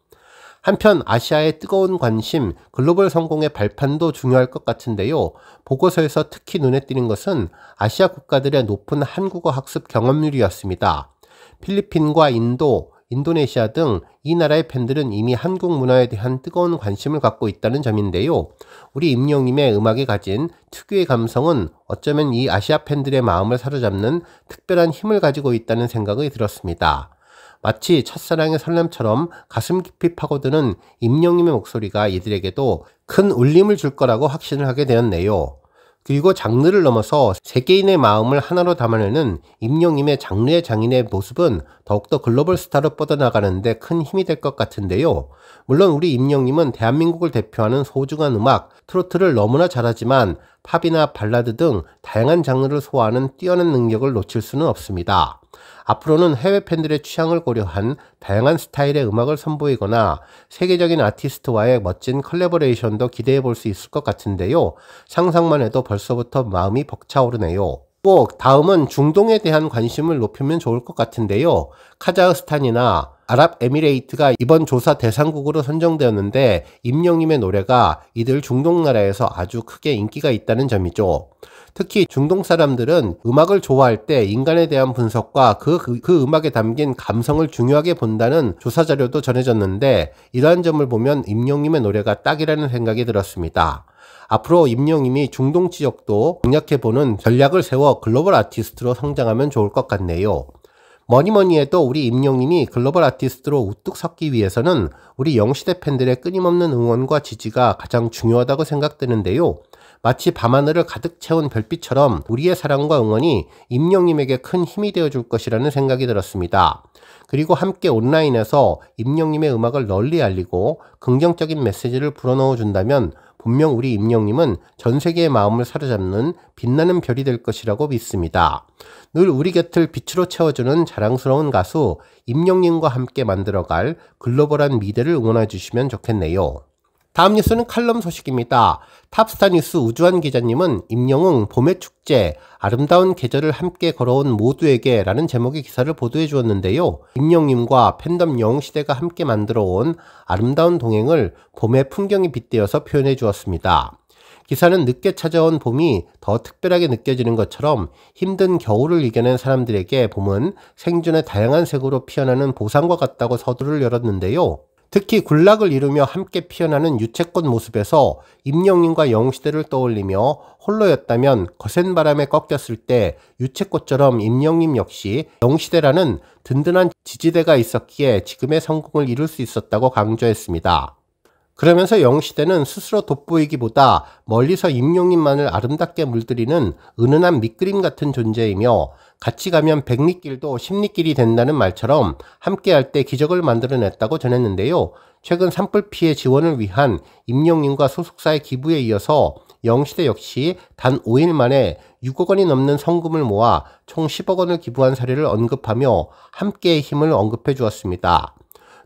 한편 아시아의 뜨거운 관심, 글로벌 성공의 발판도 중요할 것 같은데요. 보고서에서 특히 눈에 띄는 것은 아시아 국가들의 높은 한국어 학습 경험률이었습니다. 필리핀과 인도, 인도네시아 등 이 나라의 팬들은 이미 한국 문화에 대한 뜨거운 관심을 갖고 있다는 점인데요. 우리 임영님의 음악이 가진 특유의 감성은 어쩌면 이 아시아 팬들의 마음을 사로잡는 특별한 힘을 가지고 있다는 생각이 들었습니다. 마치 첫사랑의 설렘처럼 가슴 깊이 파고드는 임영님의 목소리가 이들에게도 큰 울림을 줄 거라고 확신을 하게 되었네요. 그리고 장르를 넘어서 세계인의 마음을 하나로 담아내는 임영님의 장르의 장인의 모습은 더욱더 글로벌 스타로 뻗어나가는데 큰 힘이 될 것 같은데요. 물론 우리 임영님은 대한민국을 대표하는 소중한 음악, 트로트를 너무나 잘하지만 팝이나 발라드 등 다양한 장르를 소화하는 뛰어난 능력을 놓칠 수는 없습니다. 앞으로는 해외 팬들의 취향을 고려한 다양한 스타일의 음악을 선보이거나 세계적인 아티스트와의 멋진 컬래버레이션도 기대해 볼 수 있을 것 같은데요. 상상만 해도 벌써부터 마음이 벅차오르네요. 꼭 다음은 중동에 대한 관심을 높이면 좋을 것 같은데요. 카자흐스탄이나 아랍에미레이트가 이번 조사 대상국으로 선정되었는데 임영님의 노래가 이들 중동 나라에서 아주 크게 인기가 있다는 점이죠. 특히 중동 사람들은 음악을 좋아할 때 인간에 대한 분석과 그 음악에 담긴 감성을 중요하게 본다는 조사 자료도 전해졌는데 이러한 점을 보면 임영님의 노래가 딱이라는 생각이 들었습니다. 앞으로 임영님이 중동 지역도 공략해보는 전략을 세워 글로벌 아티스트로 성장하면 좋을 것 같네요. 뭐니뭐니 해도 우리 임영님이 글로벌 아티스트로 우뚝 섰기 위해서는 우리 영시대 팬들의 끊임없는 응원과 지지가 가장 중요하다고 생각되는데요. 마치 밤하늘을 가득 채운 별빛처럼 우리의 사랑과 응원이 임영님에게 큰 힘이 되어줄 것이라는 생각이 들었습니다. 그리고 함께 온라인에서 임영님의 음악을 널리 알리고 긍정적인 메시지를 불어넣어 준다면 분명 우리 임영님은 전 세계의 마음을 사로잡는 빛나는 별이 될 것이라고 믿습니다. 늘 우리 곁을 빛으로 채워주는 자랑스러운 가수 임영님과 함께 만들어갈 글로벌한 미래를 응원해 주시면 좋겠네요. 다음 뉴스는 칼럼 소식입니다. 탑스타 뉴스 우주환 기자님은 임영웅 봄의 축제, 아름다운 계절을 함께 걸어온 모두에게 라는 제목의 기사를 보도해 주었는데요. 임영님과 팬덤 영웅시대가 함께 만들어온 아름다운 동행을 봄의 풍경이 빗대어서 표현해 주었습니다. 기사는 늦게 찾아온 봄이 더 특별하게 느껴지는 것처럼 힘든 겨울을 이겨낸 사람들에게 봄은 생존의 다양한 색으로 피어나는 보상과 같다고 서두를 열었는데요. 특히 군락을 이루며 함께 피어나는 유채꽃 모습에서 임영웅과 영웅시대를 떠올리며 홀로였다면 거센 바람에 꺾였을 때 유채꽃처럼 임영웅 역시 영웅시대라는 든든한 지지대가 있었기에 지금의 성공을 이룰 수 있었다고 강조했습니다. 그러면서 영웅시대는 스스로 돋보이기보다 멀리서 임영웅만을 아름답게 물들이는 은은한 밑그림 같은 존재이며 같이 가면 백리길도 십리길이 된다는 말처럼 함께할 때 기적을 만들어냈다고 전했는데요. 최근 산불 피해 지원을 위한 임영웅과 소속사의 기부에 이어서 영웅시대 역시 단 5일 만에 6억 원이 넘는 성금을 모아 총 10억 원을 기부한 사례를 언급하며 함께의 힘을 언급해 주었습니다.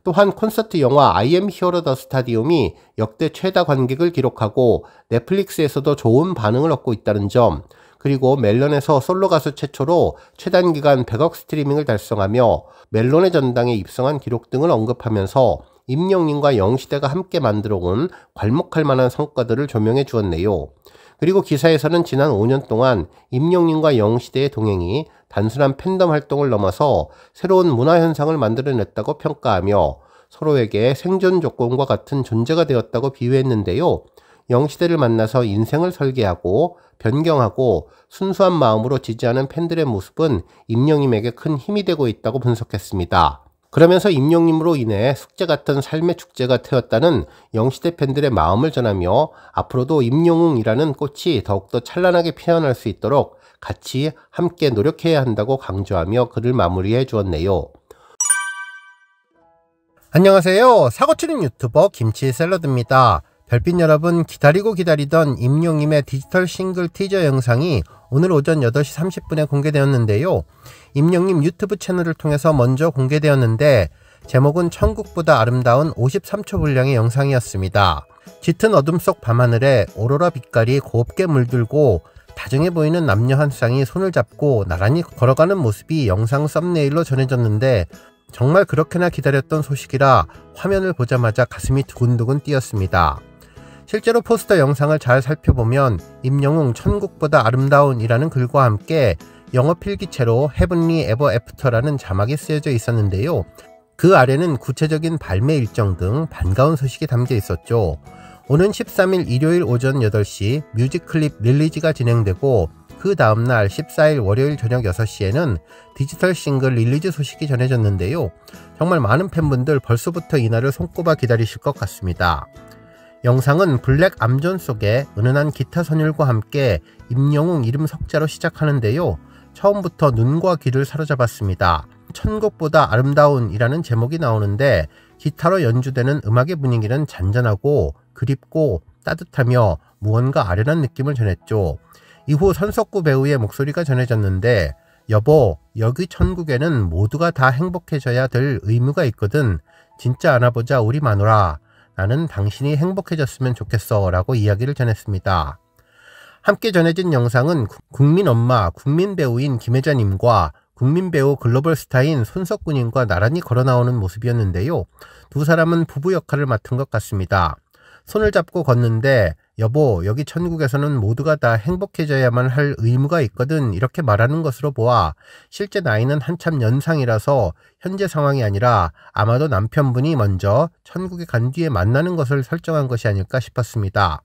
또한 콘서트 영화 I am hero the stadium이 역대 최다 관객을 기록하고 넷플릭스에서도 좋은 반응을 얻고 있다는 점, 그리고 멜론에서 솔로 가수 최초로 최단기간 100억 스트리밍을 달성하며 멜론의 전당에 입성한 기록 등을 언급하면서 임영웅과 영웅시대가 함께 만들어온 괄목할 만한 성과들을 조명해 주었네요. 그리고 기사에서는 지난 5년 동안 임영웅과 영웅시대의 동행이 단순한 팬덤 활동을 넘어서 새로운 문화현상을 만들어냈다고 평가하며 서로에게 생존 조건과 같은 존재가 되었다고 비유했는데요. 영웅시대를 만나서 인생을 설계하고 변경하고 순수한 마음으로 지지하는 팬들의 모습은 임영웅에게 큰 힘이 되고 있다고 분석했습니다. 그러면서 임영웅으로 인해 숙제 같은 삶의 축제가 트였다는 영웅시대 팬들의 마음을 전하며 앞으로도 임영웅이라는 꽃이 더욱더 찬란하게 피어날 수 있도록 같이 함께 노력해야 한다고 강조하며 글을 마무리해 주었네요. 안녕하세요. 사고치는 유튜버 김치샐러드입니다. 별빛 여러분, 기다리고 기다리던 임영웅의 디지털 싱글 티저 영상이 오늘 오전 8시 30분에 공개되었는데요. 임영웅 유튜브 채널을 통해서 먼저 공개되었는데 제목은 천국보다 아름다운 53초 분량의 영상이었습니다. 짙은 어둠 속 밤하늘에 오로라 빛깔이 곱게 물들고 다정해 보이는 남녀 한 쌍이 손을 잡고 나란히 걸어가는 모습이 영상 썸네일로 전해졌는데 정말 그렇게나 기다렸던 소식이라 화면을 보자마자 가슴이 두근두근 뛰었습니다. 실제로 포스터 영상을 잘 살펴보면 임영웅 천국보다 아름다운 이라는 글과 함께 영어 필기체로 Heavenly Ever After라는 자막이 쓰여져 있었는데요. 그 아래는 구체적인 발매 일정 등 반가운 소식이 담겨 있었죠. 오는 13일 일요일 오전 8시 뮤직클립 릴리즈가 진행되고 그 다음날 14일 월요일 저녁 6시에는 디지털 싱글 릴리즈 소식이 전해졌는데요. 정말 많은 팬분들 벌써부터 이날을 손꼽아 기다리실 것 같습니다. 영상은 블랙 암전 속에 은은한 기타 선율과 함께 임영웅 이름 석자로 시작하는데요. 처음부터 눈과 귀를 사로잡았습니다. 천국보다 아름다운 이라는 제목이 나오는데 기타로 연주되는 음악의 분위기는 잔잔하고 그립고 따뜻하며 무언가 아련한 느낌을 전했죠. 이후 손석구 배우의 목소리가 전해졌는데 여보, 여기 천국에는 모두가 다 행복해져야 될 의무가 있거든. 진짜 안아보자 우리 마누라. 나는 당신이 행복해졌으면 좋겠어 라고 이야기를 전했습니다. 함께 전해진 영상은 국민 엄마, 국민 배우인 김혜자님과 국민 배우 글로벌 스타인 손석구님과 나란히 걸어 나오는 모습이었는데요. 두 사람은 부부 역할을 맡은 것 같습니다. 손을 잡고 걷는데 여보, 여기 천국에서는 모두가 다 행복해져야만 할 의무가 있거든 이렇게 말하는 것으로 보아 실제 나이는 한참 연상이라서 현재 상황이 아니라 아마도 남편분이 먼저 천국에 간 뒤에 만나는 것을 설정한 것이 아닐까 싶었습니다.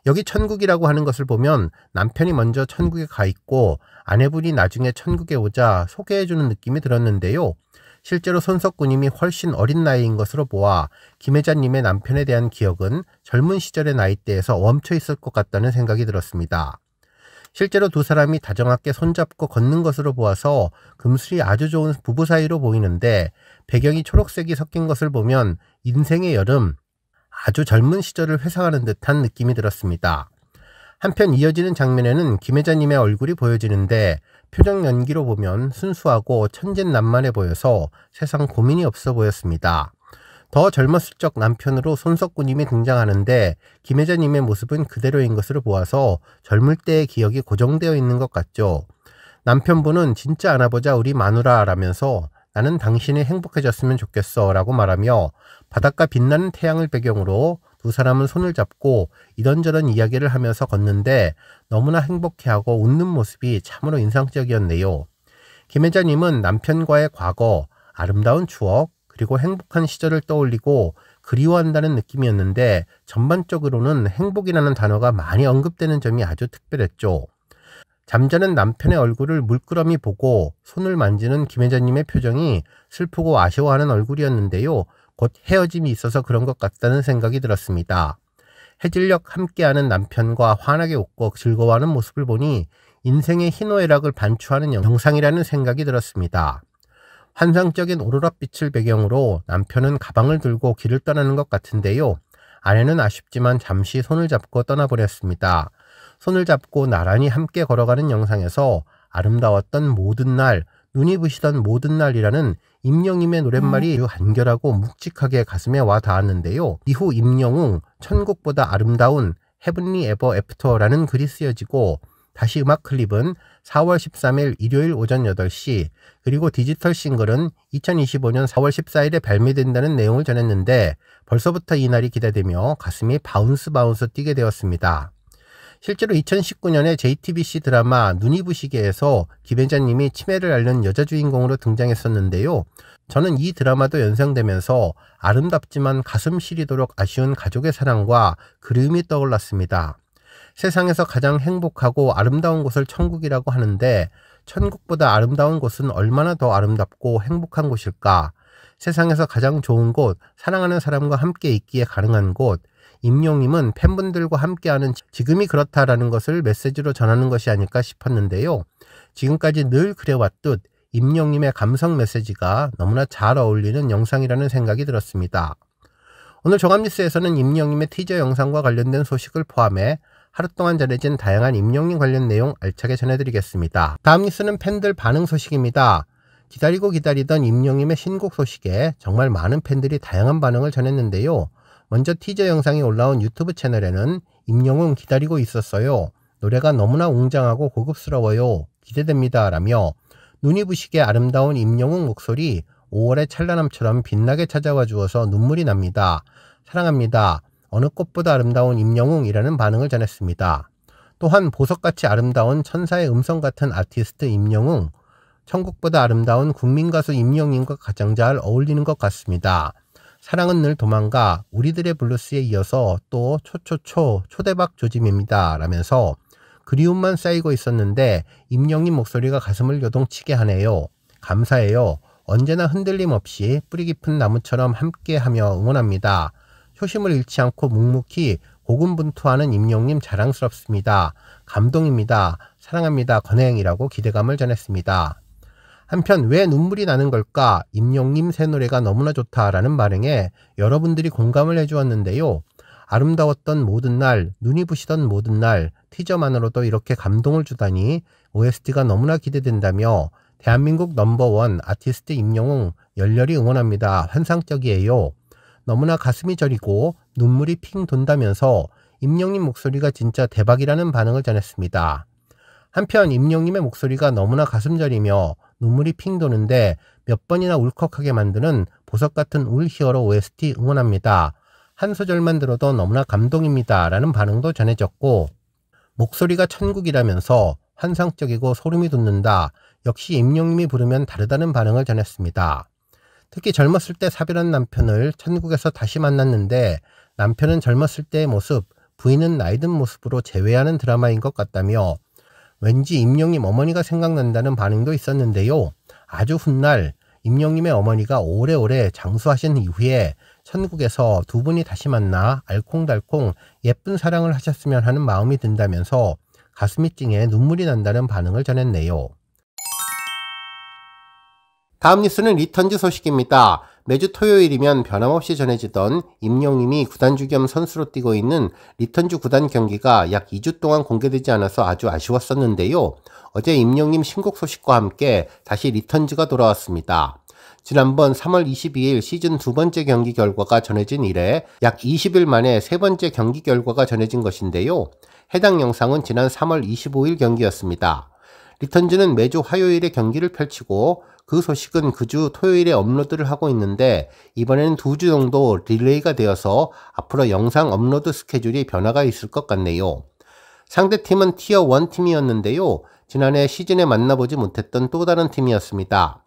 여기 천국이라고 하는 것을 보면 남편이 먼저 천국에 가 있고 아내분이 나중에 천국에 오자 소개해주는 느낌이 들었는데요. 실제로 손석구님이 훨씬 어린 나이인 것으로 보아 김혜자님의 남편에 대한 기억은 젊은 시절의 나이대에서 멈춰 있을 것 같다는 생각이 들었습니다. 실제로 두 사람이 다정하게 손잡고 걷는 것으로 보아서 금슬이 아주 좋은 부부 사이로 보이는데 배경이 초록색이 섞인 것을 보면 인생의 여름, 아주 젊은 시절을 회상하는 듯한 느낌이 들었습니다. 한편 이어지는 장면에는 김혜자님의 얼굴이 보여지는데 표정 연기로 보면 순수하고 천진난만해 보여서 세상 고민이 없어 보였습니다. 더 젊었을 적 남편으로 손석구님이 등장하는데 김혜자님의 모습은 그대로인 것으로 보아서 젊을 때의 기억이 고정되어 있는 것 같죠. 남편분은 진짜 안아보자 우리 마누라 라면서 나는 당신이 행복해졌으면 좋겠어 라고 말하며 바닷가 빛나는 태양을 배경으로 두 사람은 손을 잡고 이런저런 이야기를 하면서 걷는데 너무나 행복해하고 웃는 모습이 참으로 인상적이었네요. 김혜자님은 남편과의 과거, 아름다운 추억, 그리고 행복한 시절을 떠올리고 그리워한다는 느낌이었는데 전반적으로는 행복이라는 단어가 많이 언급되는 점이 아주 특별했죠. 잠자는 남편의 얼굴을 물끄러미 보고 손을 만지는 김혜자님의 표정이 슬프고 아쉬워하는 얼굴이었는데요. 곧 헤어짐이 있어서 그런 것 같다는 생각이 들었습니다. 해질녘 함께하는 남편과 환하게 웃고 즐거워하는 모습을 보니 인생의 희노애락을 반추하는 영상이라는 생각이 들었습니다. 환상적인 오로라빛을 배경으로 남편은 가방을 들고 길을 떠나는 것 같은데요. 아내는 아쉽지만 잠시 손을 잡고 떠나버렸습니다. 손을 잡고 나란히 함께 걸어가는 영상에서 아름다웠던 모든 날, 눈이 부시던 모든 날이라는 임영웅의 노랫말이 간결하고 묵직하게 가슴에 와 닿았는데요. 이후 임영웅 천국보다 아름다운 헤븐리 에버 애프터라는 글이 쓰여지고 다시 음악 클립은 4월 13일 일요일 오전 8시 그리고 디지털 싱글은 2025년 4월 14일에 발매된다는 내용을 전했는데 벌써부터 이 날이 기대되며 가슴이 바운스 뛰게 되었습니다. 실제로 2019년에 JTBC 드라마 눈이 부시게에서 김혜자님이 치매를 앓는 여자 주인공으로 등장했었는데요. 저는 이 드라마도 연상되면서 아름답지만 가슴 시리도록 아쉬운 가족의 사랑과 그리움이 떠올랐습니다. 세상에서 가장 행복하고 아름다운 곳을 천국이라고 하는데 천국보다 아름다운 곳은 얼마나 더 아름답고 행복한 곳일까? 세상에서 가장 좋은 곳, 사랑하는 사람과 함께 있기에 가능한 곳, 임영웅님은 팬분들과 함께하는 지금이 그렇다라는 것을 메시지로 전하는 것이 아닐까 싶었는데요. 지금까지 늘 그래왔듯 임영웅님의 감성 메시지가 너무나 잘 어울리는 영상이라는 생각이 들었습니다. 오늘 종합뉴스에서는 임영웅님의 티저 영상과 관련된 소식을 포함해 하루 동안 전해진 다양한 임영웅님 관련 내용 알차게 전해드리겠습니다. 다음 뉴스는 팬들 반응 소식입니다. 기다리고 기다리던 임영웅님의 신곡 소식에 정말 많은 팬들이 다양한 반응을 전했는데요. 먼저 티저 영상이 올라온 유튜브 채널에는 임영웅 기다리고 있었어요. 노래가 너무나 웅장하고 고급스러워요. 기대됩니다. 라며 눈이 부시게 아름다운 임영웅 목소리 5월의 찬란함처럼 빛나게 찾아와 주어서 눈물이 납니다. 사랑합니다. 어느 꽃보다 아름다운 임영웅이라는 반응을 전했습니다. 또한 보석같이 아름다운 천사의 음성 같은 아티스트 임영웅, 천국보다 아름다운 국민가수 임영웅과 가장 잘 어울리는 것 같습니다. 사랑은 늘 도망가, 우리들의 블루스에 이어서 또 초대박 조짐입니다. 라면서 그리움만 쌓이고 있었는데 임영웅 목소리가 가슴을 요동치게 하네요. 감사해요. 언제나 흔들림 없이 뿌리 깊은 나무처럼 함께하며 응원합니다. 효심을 잃지 않고 묵묵히 고군분투하는 임영웅님 자랑스럽습니다. 감동입니다. 사랑합니다. 건행이라고 기대감을 전했습니다. 한편 왜 눈물이 나는 걸까? 임영웅님 새 노래가 너무나 좋다라는 반응에 여러분들이 공감을 해주었는데요. 아름다웠던 모든 날, 눈이 부시던 모든 날, 티저만으로도 이렇게 감동을 주다니 OST가 너무나 기대된다며 대한민국 넘버원 아티스트 임영웅 열렬히 응원합니다. 환상적이에요. 너무나 가슴이 저리고 눈물이 핑 돈다면서 임영웅님 목소리가 진짜 대박이라는 반응을 전했습니다. 한편 임영웅님의 목소리가 너무나 가슴 저리며 눈물이 핑 도는데 몇 번이나 울컥하게 만드는 보석같은 울 히어로 OST 응원합니다. 한 소절만 들어도 너무나 감동입니다. 라는 반응도 전해졌고 목소리가 천국이라면서 환상적이고 소름이 돋는다. 역시 임영웅님이 부르면 다르다는 반응을 전했습니다. 특히 젊었을 때 사별한 남편을 천국에서 다시 만났는데 남편은 젊었을 때의 모습, 부인은 나이 든 모습으로 재회하는 드라마인 것 같다며 왠지 임영웅님 어머니가 생각난다는 반응도 있었는데요. 아주 훗날 임영웅님의 어머니가 오래오래 장수하신 이후에 천국에서 두 분이 다시 만나 알콩달콩 예쁜 사랑을 하셨으면 하는 마음이 든다면서 가슴이 찡해 눈물이 난다는 반응을 전했네요. 다음 뉴스는 리턴즈 소식입니다. 매주 토요일이면 변함없이 전해지던 임영웅님이 구단주 겸 선수로 뛰고 있는 리턴즈 구단 경기가 약 2주 동안 공개되지 않아서 아주 아쉬웠었는데요. 어제 임영웅님 신곡 소식과 함께 다시 리턴즈가 돌아왔습니다. 지난번 3월 22일 시즌 두 번째 경기 결과가 전해진 이래 약 20일 만에 세 번째 경기 결과가 전해진 것인데요. 해당 영상은 지난 3월 25일 경기였습니다. 리턴즈는 매주 화요일에 경기를 펼치고 그 소식은 그 주 토요일에 업로드를 하고 있는데 이번에는 2주 정도 딜레이가 되어서 앞으로 영상 업로드 스케줄이 변화가 있을 것 같네요. 상대팀은 티어 1 팀이었는데요. 지난해 시즌에 만나보지 못했던 또 다른 팀이었습니다.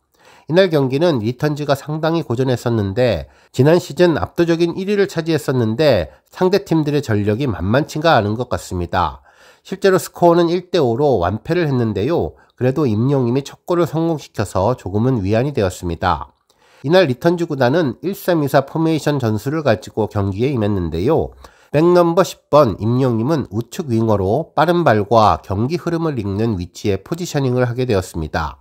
이날 경기는 리턴즈가 상당히 고전했었는데 지난 시즌 압도적인 1위를 차지했었는데 상대팀들의 전력이 만만치가 않은 것 같습니다. 실제로 스코어는 1대5로 완패를 했는데요. 그래도 임영님이 첫 골을 성공시켜서 조금은 위안이 되었습니다. 이날 리턴즈 구단은 1-3-2-4 포메이션 전술을 가지고 경기에 임했는데요. 백넘버 10번 임영님은 우측 윙어로 빠른 발과 경기 흐름을 읽는 위치에 포지셔닝을 하게 되었습니다.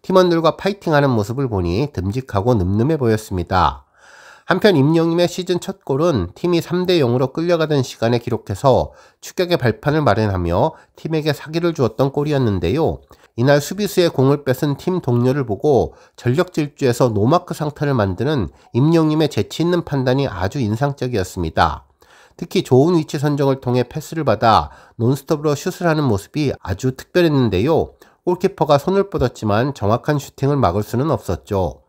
팀원들과 파이팅하는 모습을 보니 듬직하고 늠름해 보였습니다. 한편 임영님의 시즌 첫 골은 팀이 3대0으로 끌려가던 시간에 기록해서 추격의 발판을 마련하며 팀에게 사기를 주었던 골이었는데요. 이날 수비수의 공을 뺏은 팀 동료를 보고 전력 질주에서 노마크 상태를 만드는 임영님의 재치 있는 판단이 아주 인상적이었습니다. 특히 좋은 위치 선정을 통해 패스를 받아 논스톱으로 슛을 하는 모습이 아주 특별했는데요. 골키퍼가 손을 뻗었지만 정확한 슈팅을 막을 수는 없었죠.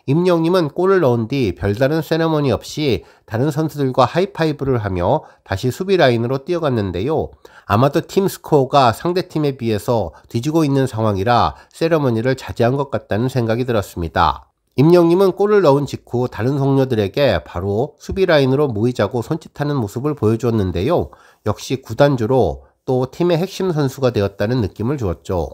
임영님은 골을 넣은 뒤 별다른 세레머니 없이 다른 선수들과 하이파이브를 하며 다시 수비 라인으로 뛰어갔는데요. 아마도 팀 스코어가 상대팀에 비해서 뒤지고 있는 상황이라 세레머니를 자제한 것 같다는 생각이 들었습니다. 임영님은 골을 넣은 직후 다른 동료들에게 바로 수비 라인으로 모이자고 손짓하는 모습을 보여주었는데요. 역시 구단주로 또 팀의 핵심 선수가 되었다는 느낌을 주었죠.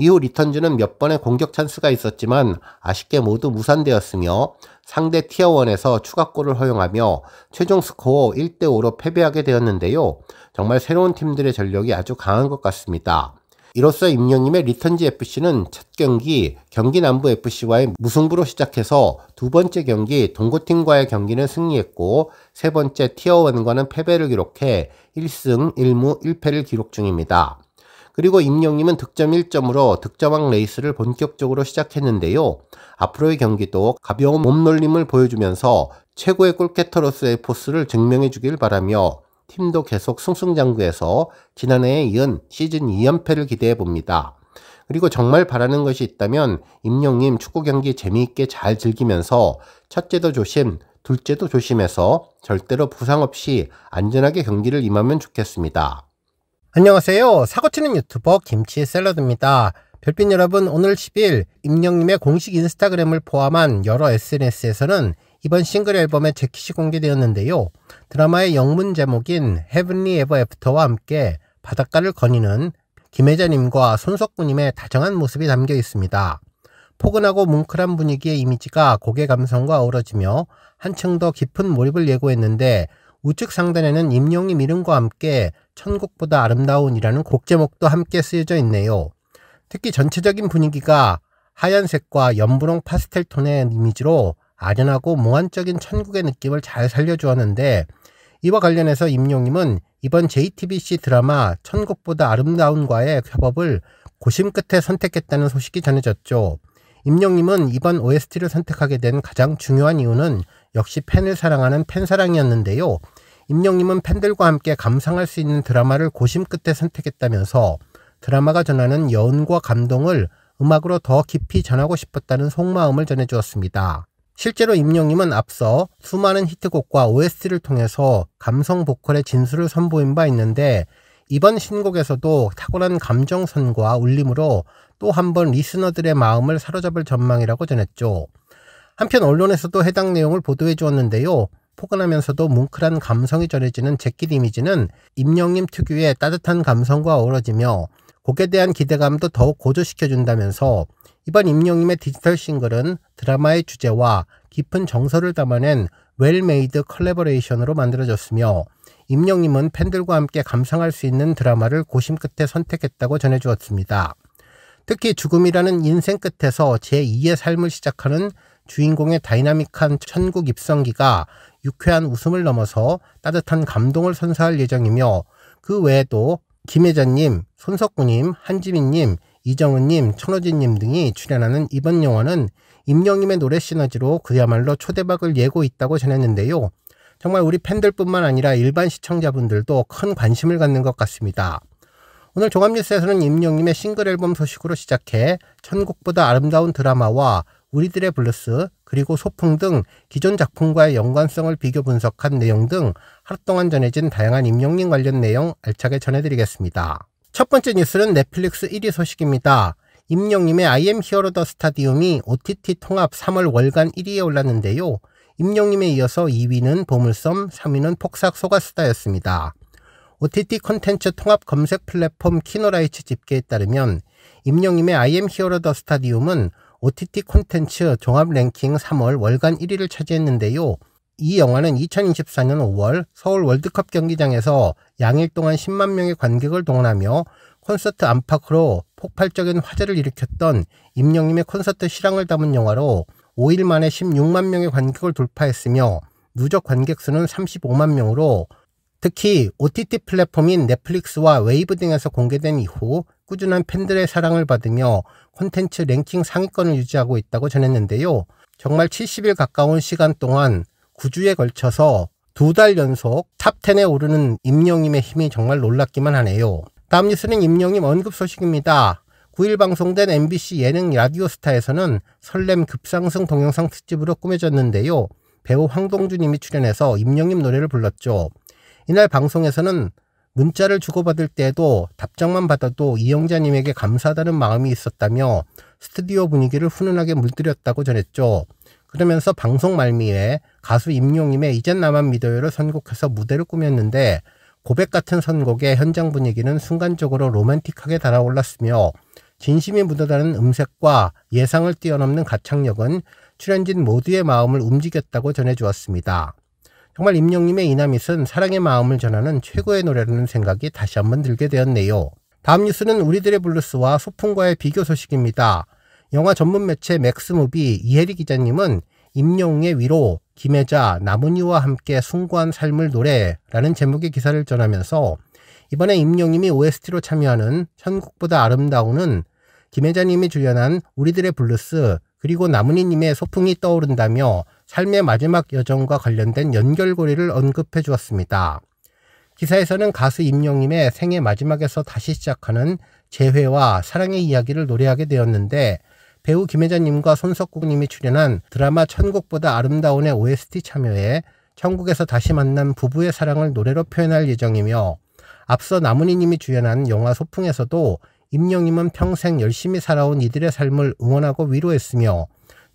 이후 리턴즈는 몇 번의 공격 찬스가 있었지만 아쉽게 모두 무산되었으며 상대 티어1에서 추가골을 허용하며 최종 스코어 1대5로 패배하게 되었는데요. 정말 새로운 팀들의 전력이 아주 강한 것 같습니다. 이로써 임영님의 리턴즈 FC는 첫 경기 경기남부 FC와의 무승부로 시작해서 두 번째 경기 동고팀과의 경기는 승리했고 세 번째 티어1과는 패배를 기록해 1승 1무 1패를 기록 중입니다. 그리고 임영님은 득점 1점으로 득점왕 레이스를 본격적으로 시작했는데요. 앞으로의 경기도 가벼운 몸놀림을 보여주면서 최고의 골캐터로서의 포스를 증명해 주길 바라며 팀도 계속 승승장구해서 지난해에 이은 시즌 2연패를 기대해 봅니다. 그리고 정말 바라는 것이 있다면 임영님 축구 경기 재미있게 잘 즐기면서 첫째도 조심, 둘째도 조심해서 절대로 부상 없이 안전하게 경기를 임하면 좋겠습니다. 안녕하세요. 사고치는 유튜버 김치 샐러드입니다. 별빛 여러분, 오늘 10일 임영님의 공식 인스타그램을 포함한 여러 SNS에서는 이번 싱글 앨범의 재킷이 공개되었는데요. 드라마의 영문 제목인 Heavenly Ever After와 함께 바닷가를 거니는 김혜자님과 손석구님의 다정한 모습이 담겨 있습니다. 포근하고 뭉클한 분위기의 이미지가 곡의 감성과 어우러지며 한층 더 깊은 몰입을 예고했는데 우측 상단에는 임영님 이름과 함께 천국보다 아름다운이라는 곡 제목도 함께 쓰여져 있네요. 특히 전체적인 분위기가 하얀색과 연분홍 파스텔 톤의 이미지로 아련하고 몽환적인 천국의 느낌을 잘 살려주었는데 이와 관련해서 임영님은 이번 JTBC 드라마 천국보다 아름다운과의 협업을 고심 끝에 선택했다는 소식이 전해졌죠. 임영님은 이번 OST를 선택하게 된 가장 중요한 이유는 역시 팬을 사랑하는 팬사랑이었는데요. 임영님은 팬들과 함께 감상할 수 있는 드라마를 고심 끝에 선택했다면서 드라마가 전하는 여운과 감동을 음악으로 더 깊이 전하고 싶었다는 속마음을 전해주었습니다. 실제로 임영님은 앞서 수많은 히트곡과 OST를 통해서 감성 보컬의 진수를 선보인 바 있는데 이번 신곡에서도 탁월한 감정선과 울림으로 또 한 번 리스너들의 마음을 사로잡을 전망이라고 전했죠. 한편 언론에서도 해당 내용을 보도해 주었는데요. 포근하면서도 뭉클한 감성이 전해지는 재킷 이미지는 임영님 특유의 따뜻한 감성과 어우러지며 곡에 대한 기대감도 더욱 고조시켜준다면서 이번 임영님의 디지털 싱글은 드라마의 주제와 깊은 정서를 담아낸 웰메이드 컬래버레이션으로 만들어졌으며 임영님은 팬들과 함께 감상할 수 있는 드라마를 고심 끝에 선택했다고 전해주었습니다. 특히 죽음이라는 인생 끝에서 제2의 삶을 시작하는 주인공의 다이나믹한 천국 입성기가 유쾌한 웃음을 넘어서 따뜻한 감동을 선사할 예정이며 그 외에도 김혜자님, 손석구님, 한지민님, 이정은님, 천호진님 등이 출연하는 이번 영화는 임영님의 노래 시너지로 그야말로 초대박을 예고 있다고 전했는데요. 정말 우리 팬들뿐만 아니라 일반 시청자분들도 큰 관심을 갖는 것 같습니다. 오늘 종합뉴스에서는 임영님의 싱글 앨범 소식으로 시작해 천국보다 아름다운 드라마와 우리들의 블루스 그리고 소풍 등 기존 작품과의 연관성을 비교 분석한 내용 등 하루 동안 전해진 다양한 임영님 관련 내용 알차게 전해드리겠습니다. 첫 번째 뉴스는 넷플릭스 1위 소식입니다. 임영님의 I am hero the stadium이 OTT 통합 3월 월간 1위에 올랐는데요. 임영님에 이어서 2위는 보물섬, 3위는 폭삭 소가수다였습니다. OTT 콘텐츠 통합 검색 플랫폼 키노라이츠 집계에 따르면 임영님의 I am hero the stadium은 OTT 콘텐츠 종합 랭킹 3월 월간 1위를 차지했는데요. 이 영화는 2024년 5월 서울 월드컵 경기장에서 양일 동안 10만 명의 관객을 동원하며 콘서트 안팎으로 폭발적인 화제를 일으켰던 임영님의 콘서트 실황을 담은 영화로 5일 만에 16만 명의 관객을 돌파했으며 누적 관객 수는 35만 명으로 특히 OTT 플랫폼인 넷플릭스와 웨이브 등에서 공개된 이후 꾸준한 팬들의 사랑을 받으며 콘텐츠 랭킹 상위권을 유지하고 있다고 전했는데요. 정말 70일 가까운 시간 동안 9주에 걸쳐서 2달 연속 탑10에 오르는 임영님의 힘이 정말 놀랍기만 하네요. 다음 뉴스는 임영님 언급 소식입니다. 9일 방송된 MBC 예능 라디오스타에서는 설렘 급상승 동영상 특집으로 꾸며졌는데요. 배우 황동주님이 출연해서 임영님 노래를 불렀죠. 이날 방송에서는 문자를 주고받을 때에도 답장만 받아도 이영자님에게 감사하다는 마음이 있었다며 스튜디오 분위기를 훈훈하게 물들였다고 전했죠. 그러면서 방송 말미에 가수 임영님의 이젠 나만 믿어요를 선곡해서 무대를 꾸몄는데 고백 같은 선곡의 현장 분위기는 순간적으로 로맨틱하게 달아올랐으며 진심이 묻어나는 음색과 예상을 뛰어넘는 가창력은 출연진 모두의 마음을 움직였다고 전해주었습니다. 정말 임영님의 이나밋은 사랑의 마음을 전하는 최고의 노래라는 생각이 다시 한번 들게 되었네요. 다음 뉴스는 우리들의 블루스와 소풍과의 비교 소식입니다. 영화 전문 매체 맥스무비 이혜리 기자님은 임영웅의 위로, 김혜자, 남은희와 함께 숭고한 삶을 노래라는 제목의 기사를 전하면서 이번에 임영님이 OST로 참여하는 천국보다 아름다운은 김혜자님이 주연한 우리들의 블루스 그리고 남은희님의 소풍이 떠오른다며 삶의 마지막 여정과 관련된 연결고리를 언급해 주었습니다. 기사에서는 가수 임영님의 생애 마지막에서 다시 시작하는 재회와 사랑의 이야기를 노래하게 되었는데 배우 김혜자님과 손석구님이 출연한 드라마 천국보다 아름다운의 OST 참여에 천국에서 다시 만난 부부의 사랑을 노래로 표현할 예정이며 앞서 남은희님이 주연한 영화 소풍에서도 임영님은 평생 열심히 살아온 이들의 삶을 응원하고 위로했으며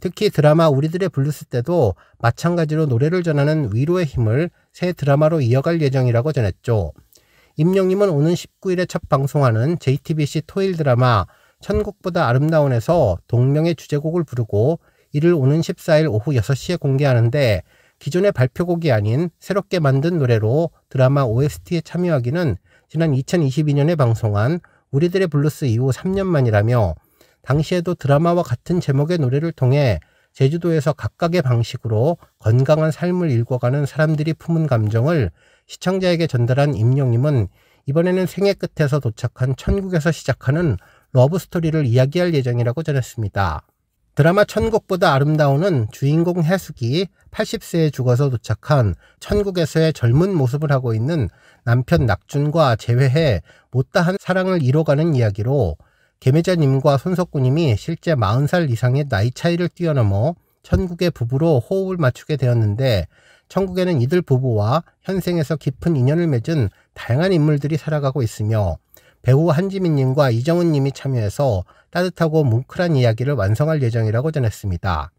특히 드라마 우리들의 블루스 때도 마찬가지로 노래를 전하는 위로의 힘을 새 드라마로 이어갈 예정이라고 전했죠. 임영님은 오는 19일에 첫 방송하는 JTBC 토일 드라마 천국보다 아름다운에서 동명의 주제곡을 부르고 이를 오는 14일 오후 6시에 공개하는데 기존의 발표곡이 아닌 새롭게 만든 노래로 드라마 OST에 참여하기는 지난 2022년에 방송한 우리들의 블루스 이후 3년 만이라며 당시에도 드라마와 같은 제목의 노래를 통해 제주도에서 각각의 방식으로 건강한 삶을 일궈가는 사람들이 품은 감정을 시청자에게 전달한 임영님은 이번에는 생애 끝에서 도착한 천국에서 시작하는 러브스토리를 이야기할 예정이라고 전했습니다. 드라마 천국보다 아름다운은 주인공 해숙이 80세에 죽어서 도착한 천국에서의 젊은 모습을 하고 있는 남편 낙준과 재회해 못다한 사랑을 이뤄가는 이야기로 김혜자님과 손석구님이 실제 40살 이상의 나이 차이를 뛰어넘어 천국의 부부로 호흡을 맞추게 되었는데 천국에는 이들 부부와 현생에서 깊은 인연을 맺은 다양한 인물들이 살아가고 있으며 배우 한지민님과 이정은님이 참여해서 따뜻하고 뭉클한 이야기를 완성할 예정이라고 전했습니다.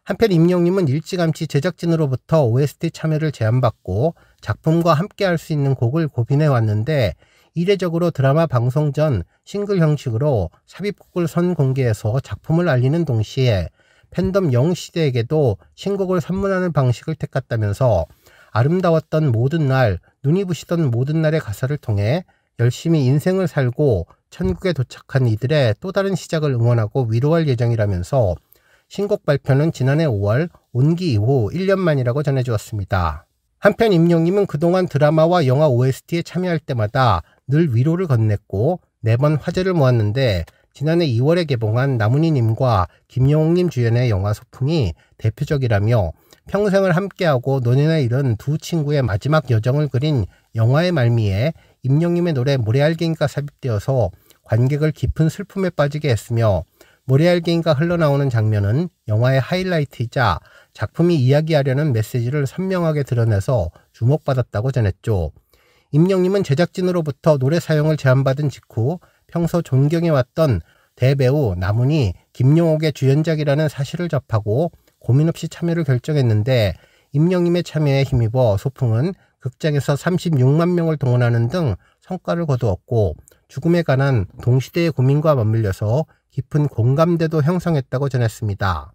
한편 임영님은 일찌감치 제작진으로부터 OST 참여를 제안받고 작품과 함께할 수 있는 곡을 고민해 왔는데 이례적으로 드라마 방송 전 싱글 형식으로 삽입곡을 선공개해서 작품을 알리는 동시에 팬덤 영시대에게도 신곡을 선물하는 방식을 택했다면서 아름다웠던 모든 날, 눈이 부시던 모든 날의 가사를 통해 열심히 인생을 살고 천국에 도착한 이들의 또 다른 시작을 응원하고 위로할 예정이라면서 신곡 발표는 지난해 5월 온기 이후 1년 만이라고 전해주었습니다. 한편 임영님은 그동안 드라마와 영화 OST에 참여할 때마다 늘 위로를 건넸고 매번 화제를 모았는데 지난해 2월에 개봉한 남은희님과 김영웅님 주연의 영화 소풍이 대표적이라며 평생을 함께하고 노년에 이른 두 친구의 마지막 여정을 그린 영화의 말미에 임영님의 노래 모래알갱이가 삽입되어서 관객을 깊은 슬픔에 빠지게 했으며 모래알갱이가 흘러나오는 장면은 영화의 하이라이트이자 작품이 이야기하려는 메시지를 선명하게 드러내서 주목받았다고 전했죠. 임영님은 제작진으로부터 노래 사용을 제안받은 직후 평소 존경해왔던 대배우 남훈이 김용옥의 주연작이라는 사실을 접하고 고민 없이 참여를 결정했는데 임영님의 참여에 힘입어 소풍은 극장에서 36만 명을 동원하는 등 성과를 거두었고 죽음에 관한 동시대의 고민과 맞물려서 깊은 공감대도 형성했다고 전했습니다.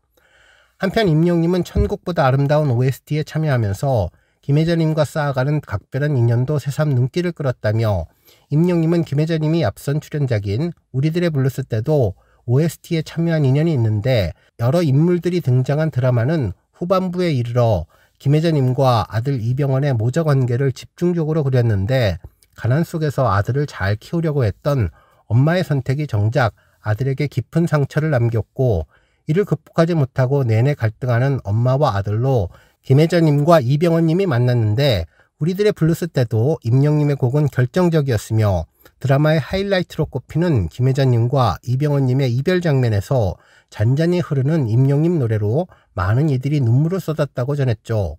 한편 임영님은 천국보다 아름다운 OST에 참여하면서 김혜자님과 쌓아가는 각별한 인연도 새삼 눈길을 끌었다며 임영님은 김혜자님이 앞선 출연작인 우리들의 블루스 때도 OST에 참여한 인연이 있는데 여러 인물들이 등장한 드라마는 후반부에 이르러 김혜자님과 아들 이병헌의 모적 관계를 집중적으로 그렸는데 가난 속에서 아들을 잘 키우려고 했던 엄마의 선택이 정작 아들에게 깊은 상처를 남겼고 이를 극복하지 못하고 내내 갈등하는 엄마와 아들로 김혜자님과 이병헌님이 만났는데 우리들의 블루스 때도 임영님의 곡은 결정적이었으며 드라마의 하이라이트로 꼽히는 김혜자님과 이병헌님의 이별 장면에서 잔잔히 흐르는 임영님 노래로 많은 이들이 눈물을 쏟았다고 전했죠.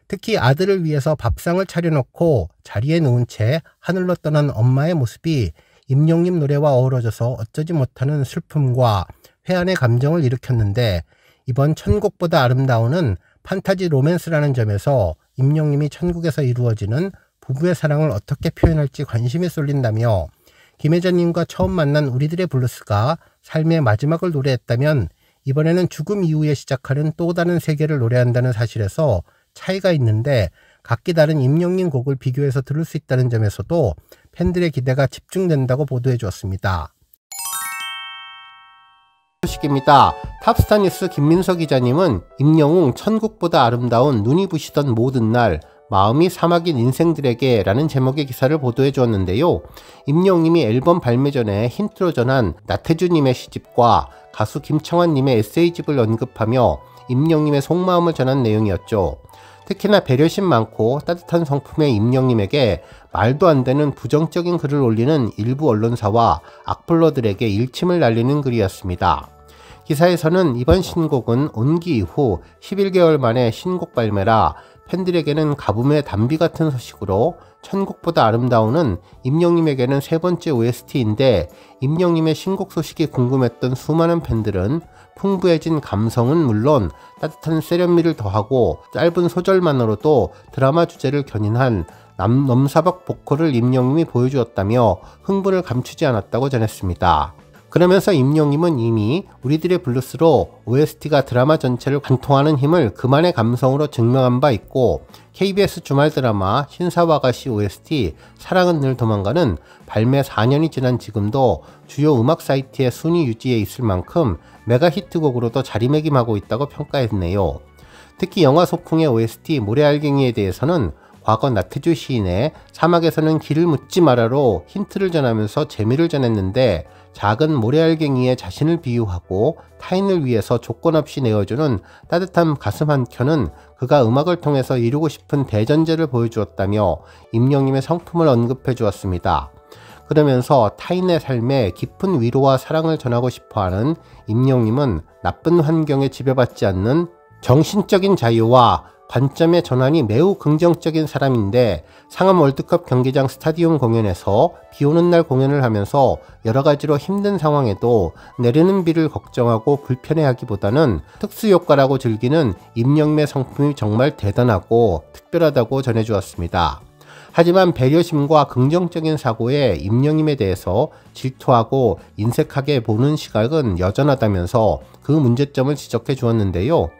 특히 아들을 위해서 밥상을 차려놓고 자리에 누운 채 하늘로 떠난 엄마의 모습이 임영님 노래와 어우러져서 어쩌지 못하는 슬픔과 회한의 감정을 일으켰는데 이번 천국보다 아름다운은 판타지 로맨스라는 점에서 임영님이 천국에서 이루어지는 부부의 사랑을 어떻게 표현할지 관심이 쏠린다며 김혜자님과 처음 만난 우리들의 블루스가 삶의 마지막을 노래했다면 이번에는 죽음 이후에 시작하는 또 다른 세계를 노래한다는 사실에서 차이가 있는데 각기 다른 임영님 곡을 비교해서 들을 수 있다는 점에서도 팬들의 기대가 집중된다고 보도해 주었습니다. 소식입니다. 탑스타뉴스 김민석 기자님은 임영웅 천국보다 아름다운 눈이 부시던 모든 날 마음이 사막인 인생들에게 라는 제목의 기사를 보도해 주었는데요. 임영웅님이 앨범 발매 전에 힌트로 전한 나태주님의 시집과 가수 김청완님의 에세이집을 언급하며 임영웅님의 속마음을 전한 내용이었죠. 특히나 배려심 많고 따뜻한 성품의 임영웅님에게 말도 안 되는 부정적인 글을 올리는 일부 언론사와 악플러들에게 일침을 날리는 글이었습니다. 기사에서는 이번 신곡은 온기 이후 11개월 만에 신곡 발매라 팬들에게는 가뭄의 단비 같은 소식으로 천국보다 아름다운은 임영웅님에게는 세 번째 OST인데 임영웅님의 신곡 소식이 궁금했던 수많은 팬들은 풍부해진 감성은 물론 따뜻한 세련미를 더하고 짧은 소절만으로도 드라마 주제를 견인한 넘사벽 보컬을 임영웅님이 보여주었다며 흥분을 감추지 않았다고 전했습니다. 그러면서 임영웅님은 이미 우리들의 블루스로 OST가 드라마 전체를 관통하는 힘을 그만의 감성으로 증명한 바 있고 KBS 주말 드라마 신사와가시 OST 사랑은 늘 도망가는 발매 4년이 지난 지금도 주요 음악 사이트의 순위 유지에 있을 만큼 메가 히트곡으로도 자리매김하고 있다고 평가했네요. 특히 영화 소풍의 OST 모래알갱이에 대해서는 과거 나태주 시인의 사막에서는 길을 묻지 마라로 힌트를 전하면서 재미를 전했는데 작은 모래알갱이에 자신을 비유하고 타인을 위해서 조건 없이 내어주는 따뜻한 가슴 한켠은 그가 음악을 통해서 이루고 싶은 대전제를 보여주었다며 임영웅님의 성품을 언급해 주었습니다. 그러면서 타인의 삶에 깊은 위로와 사랑을 전하고 싶어하는 임영웅님은 나쁜 환경에 지배받지 않는 정신적인 자유와 관점의 전환이 매우 긍정적인 사람인데 상암 월드컵 경기장 스타디움 공연에서 비오는 날 공연을 하면서 여러가지로 힘든 상황에도 내리는 비를 걱정하고 불편해하기보다는 특수효과라고 즐기는 임영웅의 성품이 정말 대단하고 특별하다고 전해주었습니다. 하지만 배려심과 긍정적인 사고에 임영웅님에 대해서 질투하고 인색하게 보는 시각은 여전하다면서 그 문제점을 지적해 주었는데요.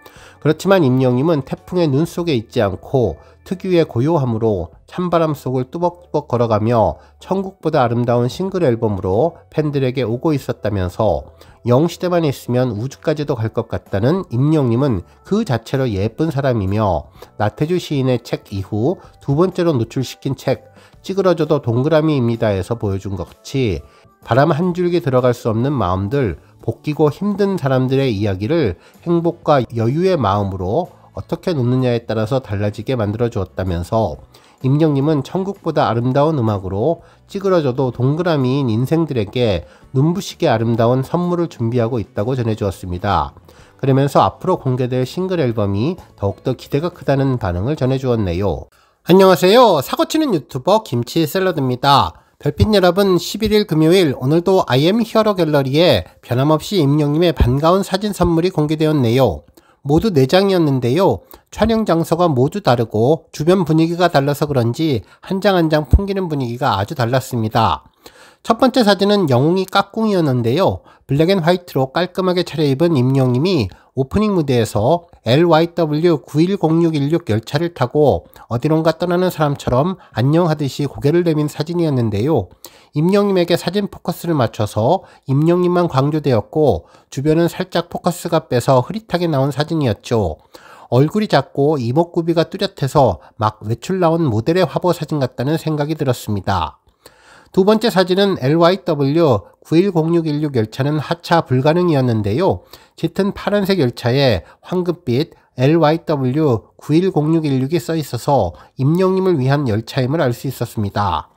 그렇지만 임영웅님은 태풍의 눈 속에 있지 않고 특유의 고요함으로 찬바람 속을 뚜벅뚜벅 걸어가며 천국보다 아름다운 싱글 앨범으로 팬들에게 오고 있었다면서 영시대만 있으면 우주까지도 갈 것 같다는 임영웅님은 그 자체로 예쁜 사람이며 나태주 시인의 책 이후 두 번째로 노출시킨 책 찌그러져도 동그라미입니다에서 보여준 것 같이 바람 한 줄기 들어갈 수 없는 마음들, 복기고 힘든 사람들의 이야기를 행복과 여유의 마음으로 어떻게 놓느냐에 따라서 달라지게 만들어 주었다면서 임영웅님은 천국보다 아름다운 음악으로 찌그러져도 동그라미인 인생들에게 눈부시게 아름다운 선물을 준비하고 있다고 전해주었습니다. 그러면서 앞으로 공개될 싱글 앨범이 더욱더 기대가 크다는 반응을 전해주었네요. 안녕하세요. 사고치는 유튜버 김치샐러드입니다. 별빛 여러분, 11일 금요일 오늘도 IM 히어로 갤러리에 변함없이 임영님의 반가운 사진 선물이 공개되었네요. 모두 4장이었는데요. 촬영 장소가 모두 다르고 주변 분위기가 달라서 그런지 한 장 한 장 풍기는 분위기가 아주 달랐습니다. 첫 번째 사진은 영웅이 까꿍이었는데요. 블랙 앤 화이트로 깔끔하게 차려입은 임영님이 오프닝 무대에서 LYW 910616 열차를 타고 어디론가 떠나는 사람처럼 안녕하듯이 고개를 내민 사진이었는데요. 임영님에게 사진 포커스를 맞춰서 임영님만 강조되었고 주변은 살짝 포커스가 빼서 흐릿하게 나온 사진이었죠. 얼굴이 작고 이목구비가 뚜렷해서 막 외출 나온 모델의 화보 사진 같다는 생각이 들었습니다. 두 번째 사진은 LYW 910616 열차는 하차 불가능이었는데요. 짙은 파란색 열차에 황금빛 LYW 910616이 써 있어서 임영님을 위한 열차임을 알 수 있었습니다.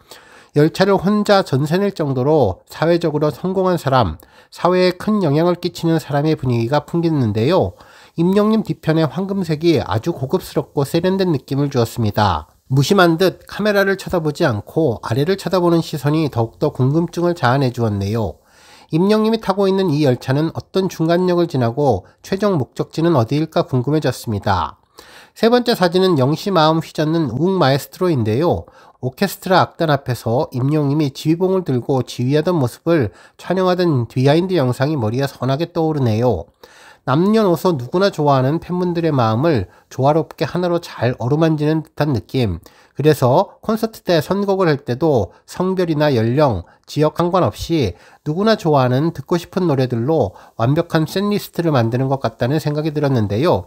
열차를 혼자 전세 낼 정도로 사회적으로 성공한 사람, 사회에 큰 영향을 끼치는 사람의 분위기가 풍기는데요. 임영님 뒤편의 황금색이 아주 고급스럽고 세련된 느낌을 주었습니다. 무심한 듯 카메라를 쳐다보지 않고 아래를 쳐다보는 시선이 더욱더 궁금증을 자아내 주었네요. 임영님이 타고 있는 이 열차는 어떤 중간역을 지나고 최종 목적지는 어디일까 궁금해졌습니다. 세 번째 사진은 영시 마음 휘젓는 웅 마에스트로인데요. 오케스트라 악단 앞에서 임영님이 지휘봉을 들고 지휘하던 모습을 촬영하던 비하인드 영상이 머리에 선하게 떠오르네요. 남녀노소 누구나 좋아하는 팬분들의 마음을 조화롭게 하나로 잘 어루만지는 듯한 느낌. 그래서 콘서트 때 선곡을 할 때도 성별이나 연령, 지역 상관없이 누구나 좋아하는 듣고 싶은 노래들로 완벽한 셋리스트를 만드는 것 같다는 생각이 들었는데요.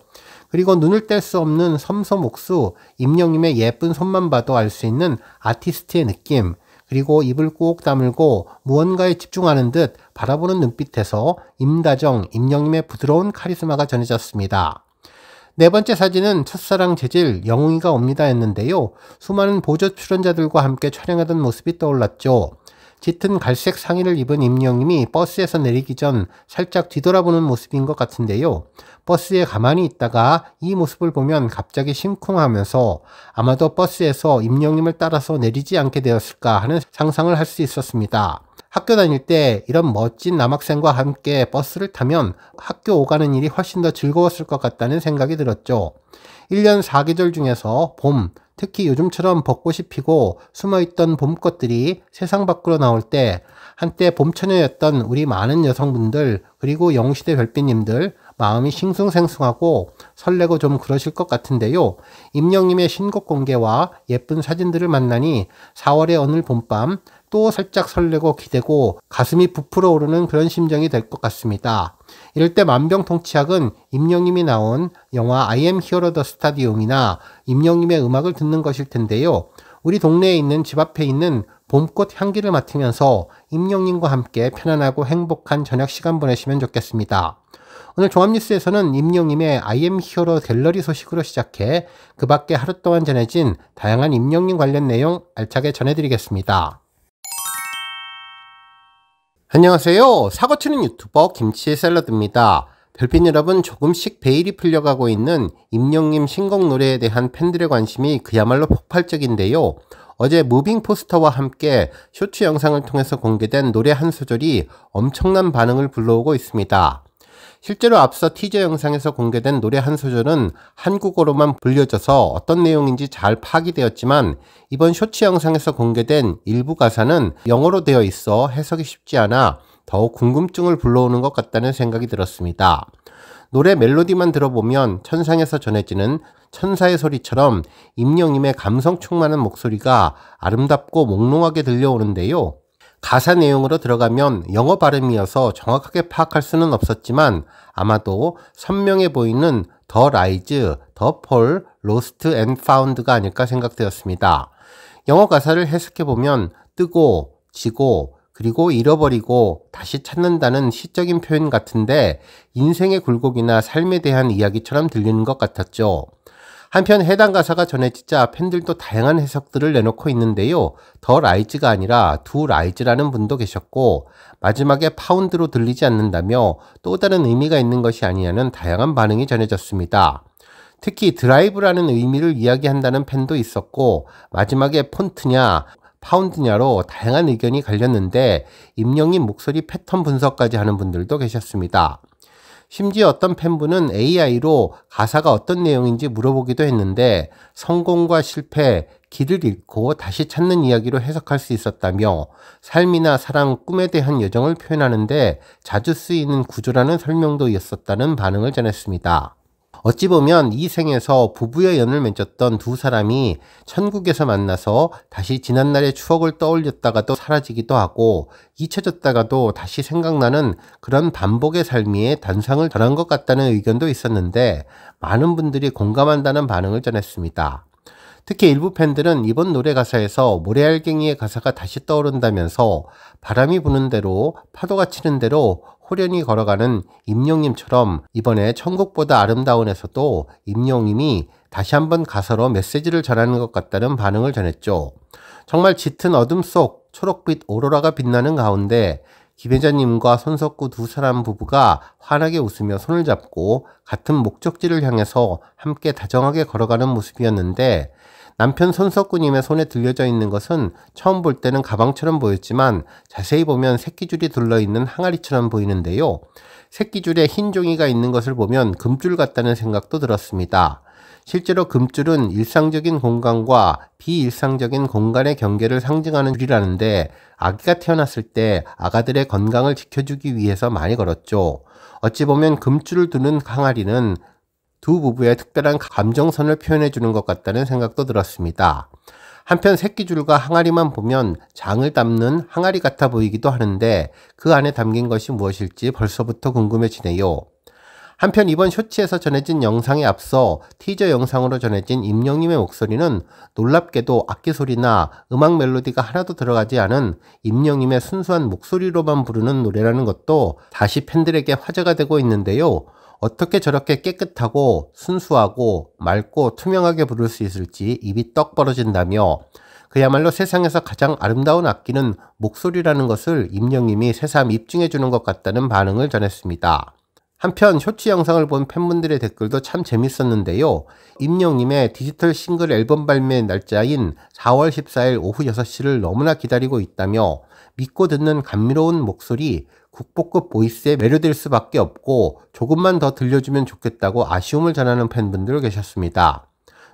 그리고 눈을 뗄 수 없는 섬소목수, 임영님의 예쁜 손만 봐도 알 수 있는 아티스트의 느낌, 그리고 입을 꾹 다물고 무언가에 집중하는 듯 바라보는 눈빛에서 임다정, 임영님의 부드러운 카리스마가 전해졌습니다. 네 번째 사진은 첫사랑 재질, 영웅이가 옵니다 였는데요. 수많은 보조 출연자들과 함께 촬영하던 모습이 떠올랐죠. 짙은 갈색 상의를 입은 임영님이 버스에서 내리기 전 살짝 뒤돌아보는 모습인 것 같은데요. 버스에 가만히 있다가 이 모습을 보면 갑자기 심쿵하면서 아마도 버스에서 임영님을 따라서 내리지 않게 되었을까 하는 상상을 할 수 있었습니다. 학교 다닐 때 이런 멋진 남학생과 함께 버스를 타면 학교 오가는 일이 훨씬 더 즐거웠을 것 같다는 생각이 들었죠. 1년 4계절 중에서 봄, 특히 요즘처럼 벚꽃이 피고 숨어있던 봄꽃들이 세상 밖으로 나올 때 한때 봄처녀였던 우리 많은 여성분들 그리고 영시대 별빛님들 마음이 싱숭생숭하고 설레고 좀 그러실 것 같은데요. 임영님의 신곡 공개와 예쁜 사진들을 만나니 4월의 어느 봄밤 또 살짝 설레고 기대고 가슴이 부풀어 오르는 그런 심정이 될 것 같습니다. 이럴 때 만병통치약은 임영님이 나온 영화 I am hero the stadium이나 임영님의 음악을 듣는 것일 텐데요. 우리 동네에 있는 집 앞에 있는 봄꽃 향기를 맡으면서 임영님과 함께 편안하고 행복한 저녁 시간 보내시면 좋겠습니다. 오늘 종합뉴스에서는 임영님의 I am hero 갤러리 소식으로 시작해 그 밖에 하루 동안 전해진 다양한 임영님 관련 내용 알차게 전해드리겠습니다. 안녕하세요. 사고치는 유튜버 김치의 샐러드입니다. 별빛 여러분, 조금씩 베일이 풀려가고 있는 임영님 신곡 노래에 대한 팬들의 관심이 그야말로 폭발적인데요. 어제 무빙 포스터와 함께 쇼츠 영상을 통해서 공개된 노래 한 소절이 엄청난 반응을 불러오고 있습니다. 실제로 앞서 티저 영상에서 공개된 노래 한 소절은 한국어로만 불려져서 어떤 내용인지 잘 파악이 되었지만 이번 쇼츠 영상에서 공개된 일부 가사는 영어로 되어 있어 해석이 쉽지 않아 더욱 궁금증을 불러오는 것 같다는 생각이 들었습니다. 노래 멜로디만 들어보면 천상에서 전해지는 천사의 소리처럼 임영님의 감성 충만한 목소리가 아름답고 몽롱하게 들려오는데요. 가사 내용으로 들어가면 영어 발음이어서 정확하게 파악할 수는 없었지만 아마도 선명해 보이는 더 라이즈, 더 폴, 로스트 앤 파운드가 아닐까 생각되었습니다. 영어 가사를 해석해보면 뜨고, 지고, 그리고 잃어버리고 다시 찾는다는 시적인 표현 같은데 인생의 굴곡이나 삶에 대한 이야기처럼 들리는 것 같았죠. 한편 해당 가사가 전해지자 팬들도 다양한 해석들을 내놓고 있는데요. 더 라이즈가 아니라 두 라이즈라는 분도 계셨고 마지막에 파운드로 들리지 않는다며 또 다른 의미가 있는 것이 아니냐는 다양한 반응이 전해졌습니다. 특히 드라이브라는 의미를 이야기한다는 팬도 있었고 마지막에 폰트냐 파운드냐로 다양한 의견이 갈렸는데 임영님 목소리 패턴 분석까지 하는 분들도 계셨습니다. 심지어 어떤 팬분은 AI로 가사가 어떤 내용인지 물어보기도 했는데 성공과 실패, 길을 잃고 다시 찾는 이야기로 해석할 수 있었다며 삶이나 사랑, 꿈에 대한 여정을 표현하는데 자주 쓰이는 구조라는 설명도 있었다는 반응을 전했습니다. 어찌 보면 이 생에서 부부의 연을 맺었던 두 사람이 천국에서 만나서 다시 지난날의 추억을 떠올렸다가도 사라지기도 하고 잊혀졌다가도 다시 생각나는 그런 반복의 삶의 단상을 전한 것 같다는 의견도 있었는데 많은 분들이 공감한다는 반응을 전했습니다. 특히 일부 팬들은 이번 노래 가사에서 모래알갱이의 가사가 다시 떠오른다면서 바람이 부는 대로 파도가 치는 대로 호련히 걸어가는 임영님처럼 이번에 천국보다 아름다운에서도 임영님이 다시 한번 가사로 메시지를 전하는 것 같다는 반응을 전했죠. 정말 짙은 어둠 속 초록빛 오로라가 빛나는 가운데 김혜자님과 손석구 두 사람 부부가 환하게 웃으며 손을 잡고 같은 목적지를 향해서 함께 다정하게 걸어가는 모습이었는데 남편 손석구님의 손에 들려져 있는 것은 처음 볼 때는 가방처럼 보였지만 자세히 보면 새끼줄이 둘러있는 항아리처럼 보이는데요. 새끼줄에 흰 종이가 있는 것을 보면 금줄 같다는 생각도 들었습니다. 실제로 금줄은 일상적인 공간과 비일상적인 공간의 경계를 상징하는 줄이라는데 아기가 태어났을 때 아가들의 건강을 지켜주기 위해서 많이 걸었죠. 어찌 보면 금줄을 두는 항아리는 두 부부의 특별한 감정선을 표현해 주는 것 같다는 생각도 들었습니다. 한편 새끼줄과 항아리만 보면 장을 담는 항아리 같아 보이기도 하는데 그 안에 담긴 것이 무엇일지 벌써부터 궁금해지네요. 한편 이번 쇼츠에서 전해진 영상에 앞서 티저 영상으로 전해진 임영님의 목소리는 놀랍게도 악기 소리나 음악 멜로디가 하나도 들어가지 않은 임영님의 순수한 목소리로만 부르는 노래라는 것도 다시 팬들에게 화제가 되고 있는데요. 어떻게 저렇게 깨끗하고 순수하고 맑고 투명하게 부를 수 있을지 입이 떡 벌어진다며 그야말로 세상에서 가장 아름다운 악기는 목소리라는 것을 임영님이 새삼 입증해 주는 것 같다는 반응을 전했습니다. 한편 쇼츠 영상을 본 팬분들의 댓글도 참 재밌었는데요. 임영님의 디지털 싱글 앨범 발매 날짜인 4월 14일 오후 6시를 너무나 기다리고 있다며 믿고 듣는 감미로운 목소리, 국보급 보이스에 매료될 수밖에 없고 조금만 더 들려주면 좋겠다고 아쉬움을 전하는 팬분들 계셨습니다.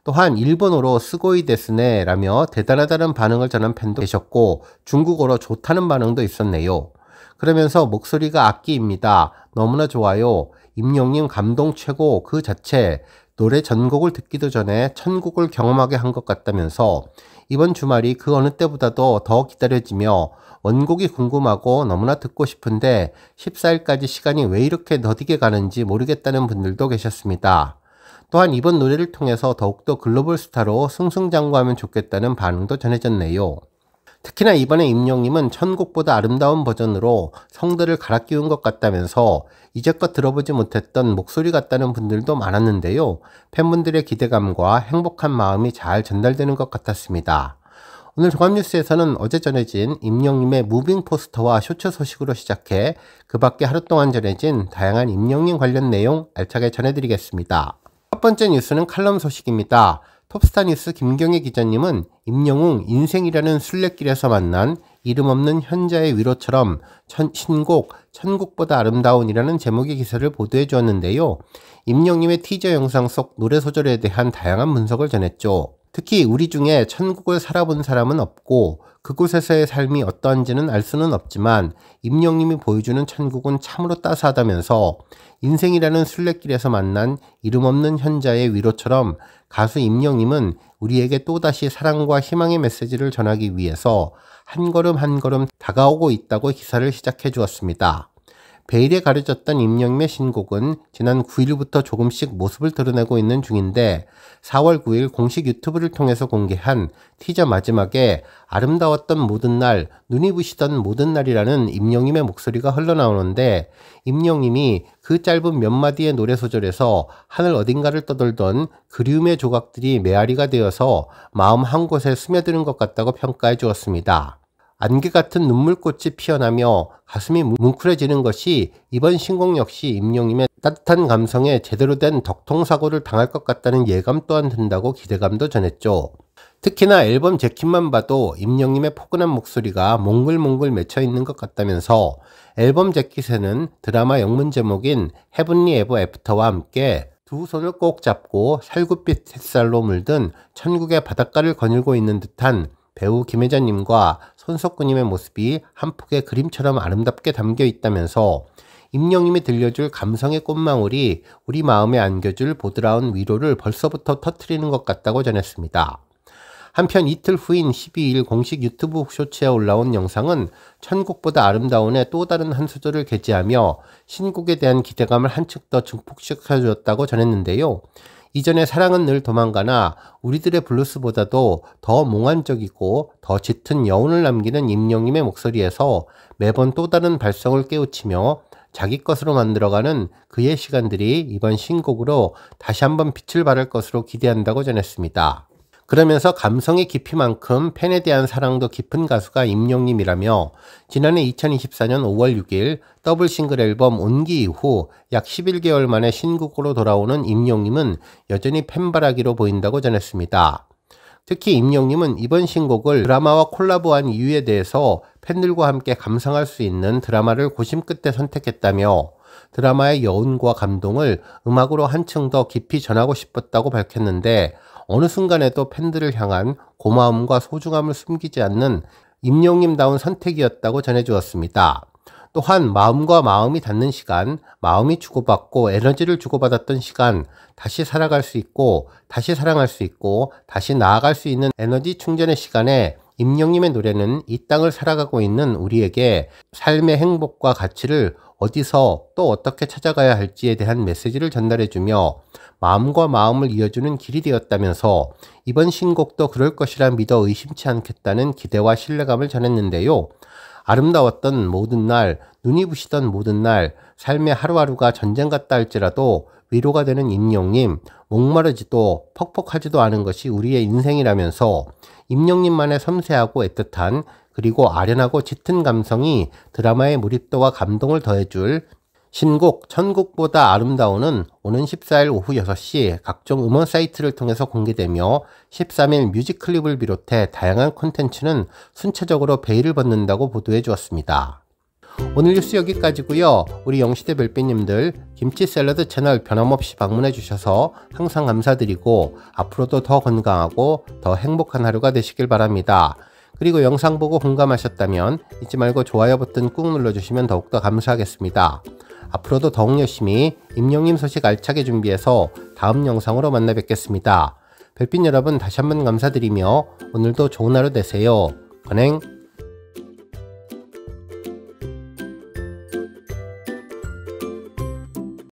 또한 일본어로 스고이 데스네 라며 대단하다는 반응을 전한 팬도 계셨고 중국어로 좋다는 반응도 있었네요. 그러면서 목소리가 악기입니다. 너무나 좋아요. 임영님 감동 최고 그 자체. 노래 전곡을 듣기도 전에 천국을 경험하게 한 것 같다면서 이번 주말이 그 어느 때보다도 더 기다려지며 원곡이 궁금하고 너무나 듣고 싶은데 14일까지 시간이 왜 이렇게 더디게 가는지 모르겠다는 분들도 계셨습니다. 또한 이번 노래를 통해서 더욱더 글로벌 스타로 승승장구하면 좋겠다는 반응도 전해졌네요. 특히나 이번에 임영님은 천국보다 아름다운 버전으로 성대를 갈아 끼운 것 같다면서 이제껏 들어보지 못했던 목소리 같다는 분들도 많았는데요. 팬분들의 기대감과 행복한 마음이 잘 전달되는 것 같았습니다. 오늘 종합뉴스에서는 어제 전해진 임영님의 무빙 포스터와 쇼츠 소식으로 시작해 그 밖에 하루 동안 전해진 다양한 임영님 관련 내용 알차게 전해드리겠습니다. 첫 번째 뉴스는 칼럼 소식입니다. 톱스타뉴스 김경애 기자님은 임영웅 인생이라는 순례길에서 만난 이름 없는 현자의 위로처럼 신곡 천국보다 아름다운이라는 제목의 기사를 보도해 주었는데요. 임영님의 티저 영상 속 노래 소절에 대한 다양한 분석을 전했죠. 특히 우리 중에 천국을 살아본 사람은 없고 그곳에서의 삶이 어떠한지는 알 수는 없지만 임영님이 보여주는 천국은 참으로 따스하다면서 인생이라는 순례길에서 만난 이름 없는 현자의 위로처럼 가수 임영님은 우리에게 또다시 사랑과 희망의 메시지를 전하기 위해서 한 걸음 한 걸음 다가오고 있다고 기사를 시작해 주었습니다. 베일에 가려졌던 임영님의 신곡은 지난 9일부터 조금씩 모습을 드러내고 있는 중인데 4월 9일 공식 유튜브를 통해서 공개한 티저 마지막에 아름다웠던 모든 날, 눈이 부시던 모든 날이라는 임영님의 목소리가 흘러나오는데 임영님이 그 짧은 몇 마디의 노래 소절에서 하늘 어딘가를 떠돌던 그리움의 조각들이 메아리가 되어서 마음 한 곳에 스며드는 것 같다고 평가해 주었습니다. 안개 같은 눈물꽃이 피어나며 가슴이 뭉클해지는 것이 이번 신곡 역시 임영님의 따뜻한 감성에 제대로 된 덕통사고를 당할 것 같다는 예감 또한 든다고 기대감도 전했죠. 특히나 앨범 재킷만 봐도 임영님의 포근한 목소리가 몽글몽글 맺혀있는 것 같다면서 앨범 재킷에는 드라마 영문 제목인 헤븐리 에버 애프터와 함께 두 손을 꼭 잡고 살구빛 햇살로 물든 천국의 바닷가를 거닐고 있는 듯한 배우 김혜자님과 손석구님의 모습이 한 폭의 그림처럼 아름답게 담겨 있다면서 임영님이 들려줄 감성의 꽃망울이 우리 마음에 안겨줄 보드라운 위로를 벌써부터 터트리는 것 같다고 전했습니다. 한편 이틀 후인 12일 공식 유튜브 쇼츠에 올라온 영상은 천국보다 아름다운의 또 다른 한 소절을 게재하며 신곡에 대한 기대감을 한층 더 증폭시켜주었다고 전했는데요. 이전에 사랑은 늘 도망가나 우리들의 블루스보다도 더 몽환적이고 더 짙은 여운을 남기는 임영님의 목소리에서 매번 또 다른 발성을 깨우치며 자기 것으로 만들어가는 그의 시간들이 이번 신곡으로 다시 한번 빛을 발할 것으로 기대한다고 전했습니다. 그러면서 감성의 깊이만큼 팬에 대한 사랑도 깊은 가수가 임영님이라며 지난해 2024년 5월 6일 더블 싱글 앨범 온기 이후 약 11개월 만에 신곡으로 돌아오는 임영님은 여전히 팬바라기로 보인다고 전했습니다. 특히 임영님은 이번 신곡을 드라마와 콜라보한 이유에 대해서 팬들과 함께 감상할 수 있는 드라마를 고심 끝에 선택했다며 드라마의 여운과 감동을 음악으로 한층 더 깊이 전하고 싶었다고 밝혔는데 어느 순간에도 팬들을 향한 고마움과 소중함을 숨기지 않는 임영님다운 선택이었다고 전해주었습니다. 또한 마음과 마음이 닿는 시간, 마음이 주고받고 에너지를 주고받았던 시간, 다시 살아갈 수 있고 다시 사랑할 수 있고 다시 나아갈 수 있는 에너지 충전의 시간에 임영님의 노래는 이 땅을 살아가고 있는 우리에게 삶의 행복과 가치를 어디서 또 어떻게 찾아가야 할지에 대한 메시지를 전달해주며 마음과 마음을 이어주는 길이 되었다면서 이번 신곡도 그럴 것이라 믿어 의심치 않겠다는 기대와 신뢰감을 전했는데요. 아름다웠던 모든 날, 눈이 부시던 모든 날, 삶의 하루하루가 전쟁 같다 할지라도 위로가 되는 임영님, 목마르지도 퍽퍽하지도 않은 것이 우리의 인생이라면서 임영님만의 섬세하고 애틋한 그리고 아련하고 짙은 감성이 드라마의 몰입도와 감동을 더해줄 신곡 천국보다 아름다운은 오는 14일 오후 6시 각종 음원 사이트를 통해서 공개되며 13일 뮤직클립을 비롯해 다양한 콘텐츠는 순차적으로 베일을 벗는다고 보도해 주었습니다. 오늘 뉴스 여기까지고요. 우리 영시대 별빛님들 김치 샐러드 채널 변함없이 방문해 주셔서 항상 감사드리고 앞으로도 더 건강하고 더 행복한 하루가 되시길 바랍니다. 그리고 영상 보고 공감하셨다면 잊지 말고 좋아요 버튼 꾹 눌러주시면 더욱더 감사하겠습니다. 앞으로도 더욱 열심히 임영님 소식 알차게 준비해서 다음 영상으로 만나 뵙겠습니다. 별빛 여러분 다시 한번 감사드리며 오늘도 좋은 하루 되세요. 건행